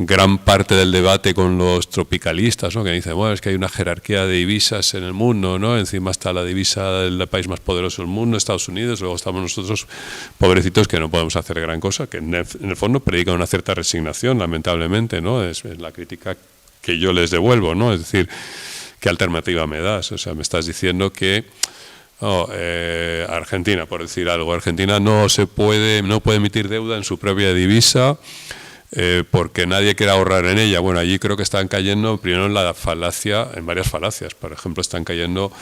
gran parte del debate con los tropicalistas, ¿no? Que dicen, bueno, es que hay una jerarquía de divisas en el mundo, ¿no? Encima está la divisa del país más poderoso del mundo, Estados Unidos, luego estamos nosotros pobrecitos que no podemos hacer gran cosa, que en el fondo predican una cierta resignación, lamentablemente, ¿no? Es la crítica que yo les devuelvo, ¿no? Es decir, ¿qué alternativa me das? O sea, me estás diciendo que Argentina, por decir algo, Argentina no puede emitir deuda en su propia divisa, porque nadie quiere ahorrar en ella. Bueno, allí creo que están cayendo primero en varias falacias. Por ejemplo, están cayendo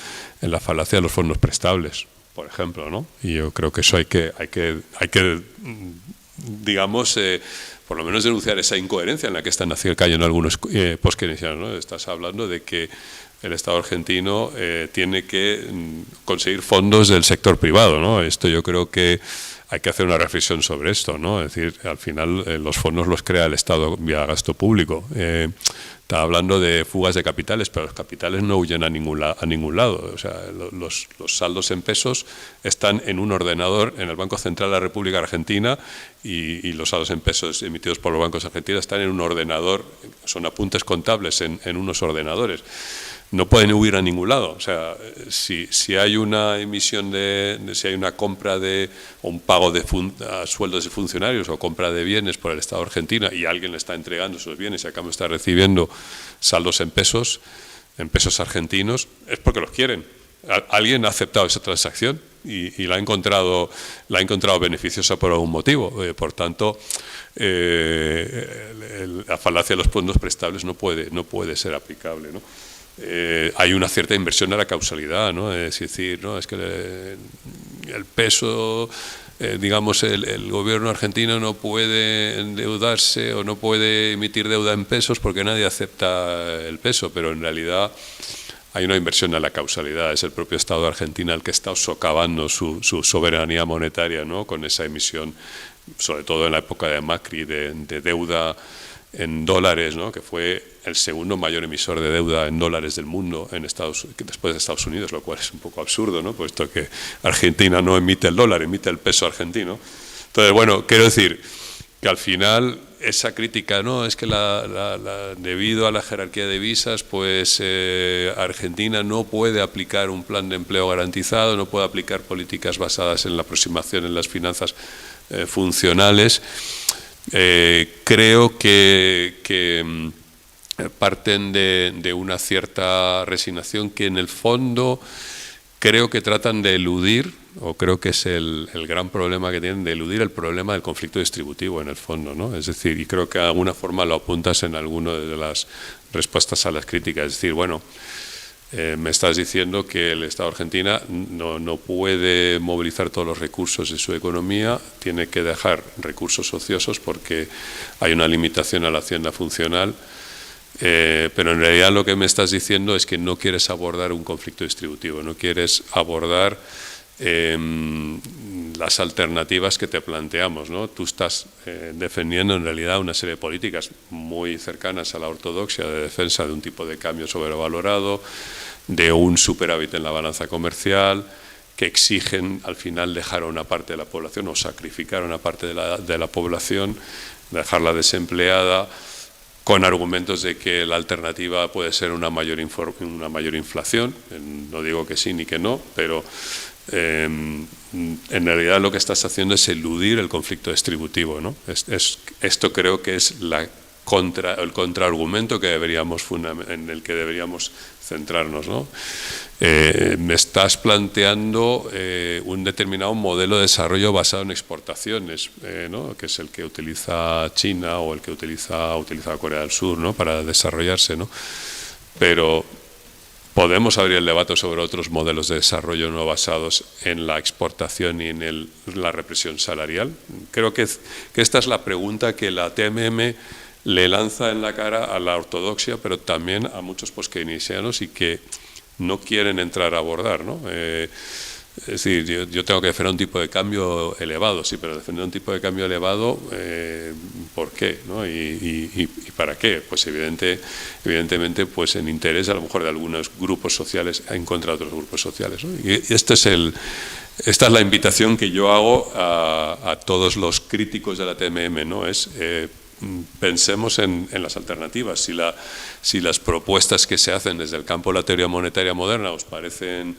en la falacia de los fondos prestables, por ejemplo, ¿no? Y yo creo que eso hay que digamos, por lo menos denunciar esa incoherencia en la que están cayendo algunos post-keynesianos, ¿no? Estás hablando de que el Estado argentino tiene que conseguir fondos del sector privado, ¿no? Esto yo creo que hay que hacer una reflexión sobre esto, ¿no? Es decir, al final los fondos los crea el Estado vía gasto público. Está hablando de fugas de capitales, pero los capitales no huyen a ningún lado. O sea, los saldos en pesos están en un ordenador en el Banco Central de la República Argentina y los saldos en pesos emitidos por los bancos argentinos están en un ordenador, son apuntes contables en unos ordenadores. No pueden huir a ningún lado. O sea, si hay una emisión si hay una compra o un pago a sueldos de funcionarios o compra de bienes por el Estado argentino y alguien le está entregando esos bienes y a cambio está recibiendo saldos en pesos argentinos, es porque los quieren. Alguien ha aceptado esa transacción y la ha encontrado beneficiosa por algún motivo. Por tanto, la falacia de los fondos prestables no puede ser aplicable, ¿no? Hay una cierta inversión a la causalidad, ¿no? Es decir, ¿no? Es que el peso, digamos, el gobierno argentino no puede endeudarse o no puede emitir deuda en pesos porque nadie acepta el peso, pero en realidad hay una inversión a la causalidad. Es el propio Estado de Argentina el que está socavando su soberanía monetaria, ¿no?, con esa emisión, sobre todo en la época de Macri, de deuda en dólares, ¿no?, que fue el segundo mayor emisor de deuda en dólares del mundo después de Estados Unidos, lo cual es un poco absurdo, ¿no?, puesto que Argentina no emite el dólar, emite el peso argentino. Entonces, bueno, quiero decir que al final esa crítica, no, es que debido a la jerarquía de divisas, pues Argentina no puede aplicar un plan de empleo garantizado, no puede aplicar políticas basadas en la aproximación en las finanzas funcionales. Creo que parten de una cierta resignación que en el fondo creo que tratan de eludir, o creo que es el gran problema que tienen, de eludir el problema del conflicto distributivo en el fondo, ¿no? Es decir, y creo que de alguna forma lo apuntas en alguna de las respuestas a las críticas. Es decir, bueno, me estás diciendo que el Estado de Argentina no puede movilizar todos los recursos de su economía, tiene que dejar recursos ociosos porque hay una limitación a la hacienda funcional. Pero en realidad lo que me estás diciendo es que no quieres abordar un conflicto distributivo, no quieres abordar las alternativas que te planteamos, ¿no? Tú estás defendiendo en realidad una serie de políticas muy cercanas a la ortodoxia de defensa de un tipo de cambio sobrevalorado, de un superávit en la balanza comercial, que exigen al final dejar a una parte de la población o sacrificar a una parte de la población, dejarla desempleada, con argumentos de que la alternativa puede ser una mayor inflación. No digo que sí ni que no, pero en realidad lo que estás haciendo es eludir el conflicto distributivo, ¿no? Esto creo que es el contraargumento en el que deberíamos centrarnos, ¿no? Me estás planteando un determinado modelo de desarrollo basado en exportaciones, ¿no?, que es el que utiliza China o el que utiliza Corea del Sur, ¿no?, para desarrollarse, ¿no? Pero podemos abrir el debate sobre otros modelos de desarrollo no basados en la exportación y en la represión salarial. Creo que esta es la pregunta que la TMM le lanza en la cara a la ortodoxia, pero también a muchos poskeynesianos y que no quieren entrar a abordar, ¿no? Es decir, yo tengo que defender un tipo de cambio elevado, sí, pero defender un tipo de cambio elevado, ¿por qué, no? ¿Y para qué? Pues evidentemente pues en interés a lo mejor de algunos grupos sociales en contra de otros grupos sociales, ¿no? Y esta es la invitación que yo hago a todos los críticos de la TMM, ¿no? Pensemos en las alternativas. Si las propuestas que se hacen desde el campo de la teoría monetaria moderna os parecen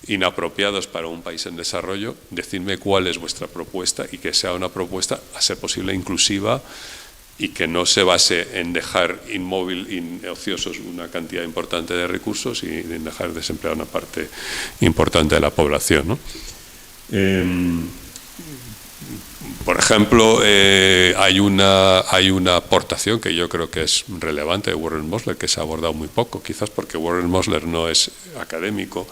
inapropiadas para un país en desarrollo, decidme cuál es vuestra propuesta y que sea una propuesta, a ser posible, inclusiva y que no se base en dejar ociosos una cantidad importante de recursos y en dejar desempleada una parte importante de la población, ¿no? Por ejemplo, hay una aportación que yo creo que es relevante de Warren Mosler, que se ha abordado muy poco, quizás porque Warren Mosler no es académico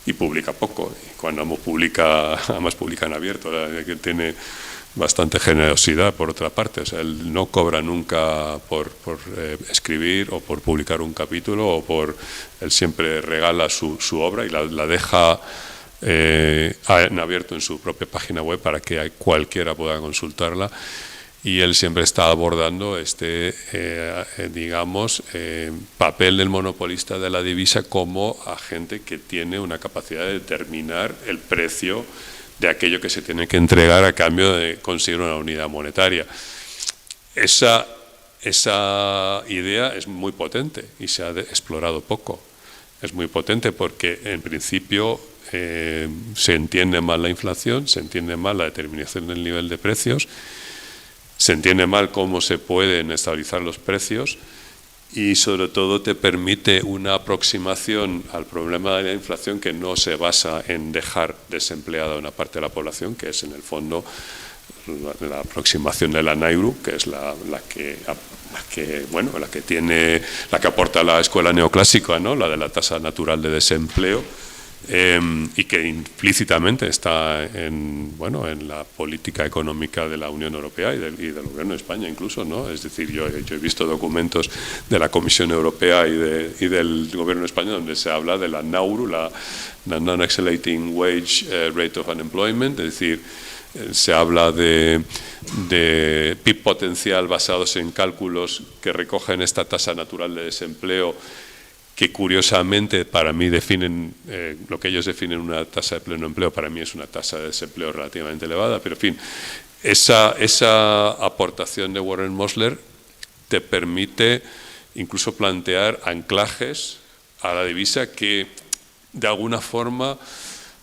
y publica poco. Y cuando además publica en abierto, que tiene bastante generosidad por otra parte. O sea, él no cobra nunca por escribir o por publicar un capítulo, él siempre regala su obra y la deja en abierto en su propia página web para que cualquiera pueda consultarla, y él siempre está abordando papel del monopolista de la divisa como agente que tiene una capacidad de determinar el precio de aquello que se tiene que entregar a cambio de conseguir una unidad monetaria. Esa idea es muy potente y se ha explorado poco. Es muy potente porque en principio se entiende mal la inflación, se entiende mal la determinación del nivel de precios, se entiende mal cómo se pueden estabilizar los precios y sobre todo te permite una aproximación al problema de la inflación que no se basa en dejar desempleada una parte de la población, que es en el fondo la aproximación de la NAIRU, que es la que aporta la escuela neoclásica, ¿no?, la de la tasa natural de desempleo, y que implícitamente está en la política económica de la Unión Europea y del Gobierno de España incluso, ¿no? Es decir, yo he visto documentos de la Comisión Europea y del Gobierno de España donde se habla de la NAURU, la Non-Accelerating Wage Rate of Unemployment, es decir, se habla de PIB potencial basados en cálculos que recogen esta tasa natural de desempleo, que curiosamente para mí definen, lo que ellos definen una tasa de pleno empleo, para mí es una tasa de desempleo relativamente elevada, pero en fin, esa aportación de Warren Mosler te permite incluso plantear anclajes a la divisa que de alguna forma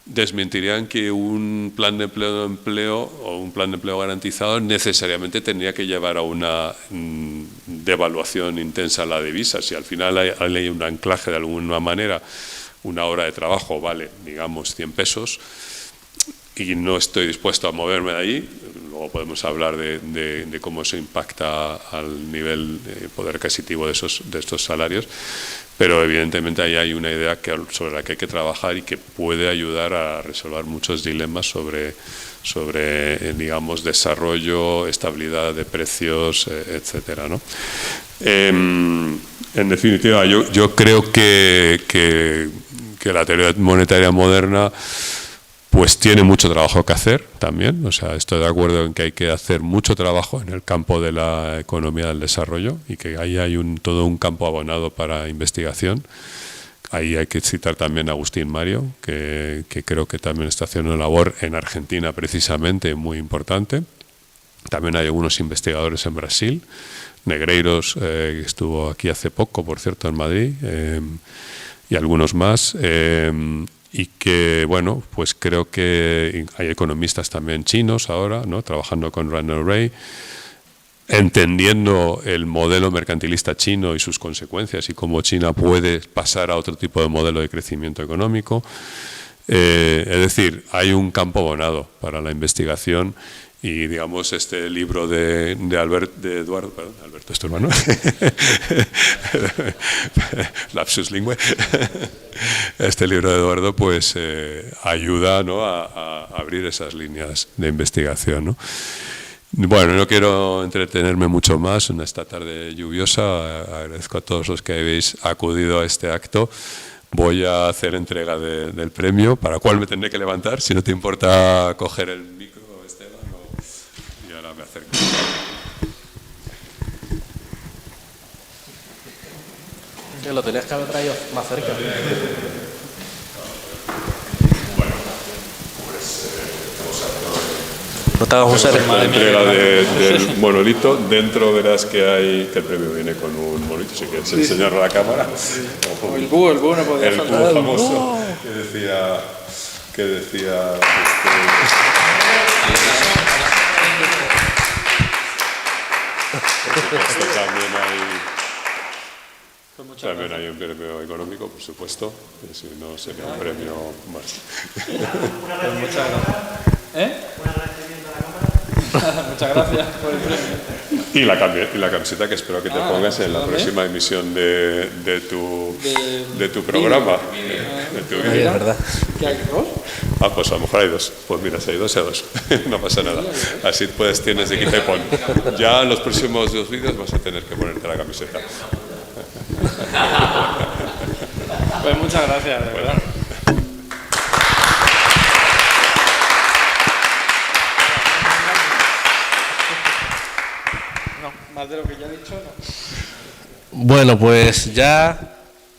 desmentirían que un plan de empleo o un plan de empleo garantizado necesariamente tendría que llevar a una devaluación intensa a la divisa. Si al final hay un anclaje de alguna manera, una hora de trabajo vale, digamos, 100 pesos y no estoy dispuesto a moverme de ahí, luego podemos hablar de cómo eso impacta al nivel de poder adquisitivo de estos salarios, pero evidentemente ahí hay una idea sobre la que hay que trabajar y que puede ayudar a resolver muchos dilemas sobre digamos, desarrollo, estabilidad de precios, etcétera, ¿no? En definitiva, yo creo que la teoría monetaria moderna pues tiene mucho trabajo que hacer también, o sea, estoy de acuerdo en que hay que hacer mucho trabajo en el campo de la economía del desarrollo y que ahí hay todo un campo abonado para investigación. Ahí hay que citar también a Agustín Mario, que creo que también está haciendo una labor en Argentina precisamente muy importante. También hay algunos investigadores en Brasil, Negreiros, que estuvo aquí hace poco, por cierto, en Madrid, y algunos más. Y que, bueno, pues creo que hay economistas también chinos ahora, ¿no?, trabajando con Ronald Ray, entendiendo el modelo mercantilista chino y sus consecuencias y cómo China puede pasar a otro tipo de modelo de crecimiento económico. Es decir, hay un campo abonado para la investigación y, digamos, este libro de Eduardo, perdón, Alberto es tu hermano, lapsus lingüe, este libro de Eduardo pues ayuda, ¿no?, a abrir esas líneas de investigación, ¿no? Bueno, no quiero entretenerme mucho más en esta tarde lluviosa. Agradezco a todos los que habéis acudido a este acto. Voy a hacer entrega del premio, para el cual me tendré que levantar. Si no te importa coger el micro, Esteban, y ahora me acerco. Que lo tenías que haber traído más cerca. La entrega del monolito, dentro verás que el premio viene con un monolito, si quieres enseñarlo a la cámara. O el búho no podía faltar. El búho famoso que decía también hay un premio económico, por supuesto, que si no sería un premio más. Muchas gracias. Muchas gracias por el premio. Y la camiseta que espero que te pongas en la próxima emisión de tu programa. De tu Es verdad. ¿Qué hay dos? Pues a lo mejor hay dos. Pues mira, si hay dos, hay dos. No pasa nada. Así tienes de quita y pon. Ya en los próximos 2 vídeos vas a tener que ponerte la camiseta. Pues muchas gracias, de verdad. Más de lo que ya he dicho, no. Bueno, pues ya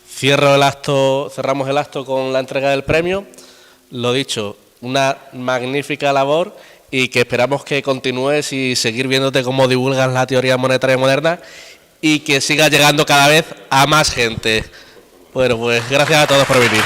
cerramos el acto con la entrega del premio. Lo dicho, una magnífica labor y que esperamos que continúes y seguir viéndote cómo divulgas la teoría monetaria moderna y que siga llegando cada vez a más gente. Bueno, pues gracias a todos por venir.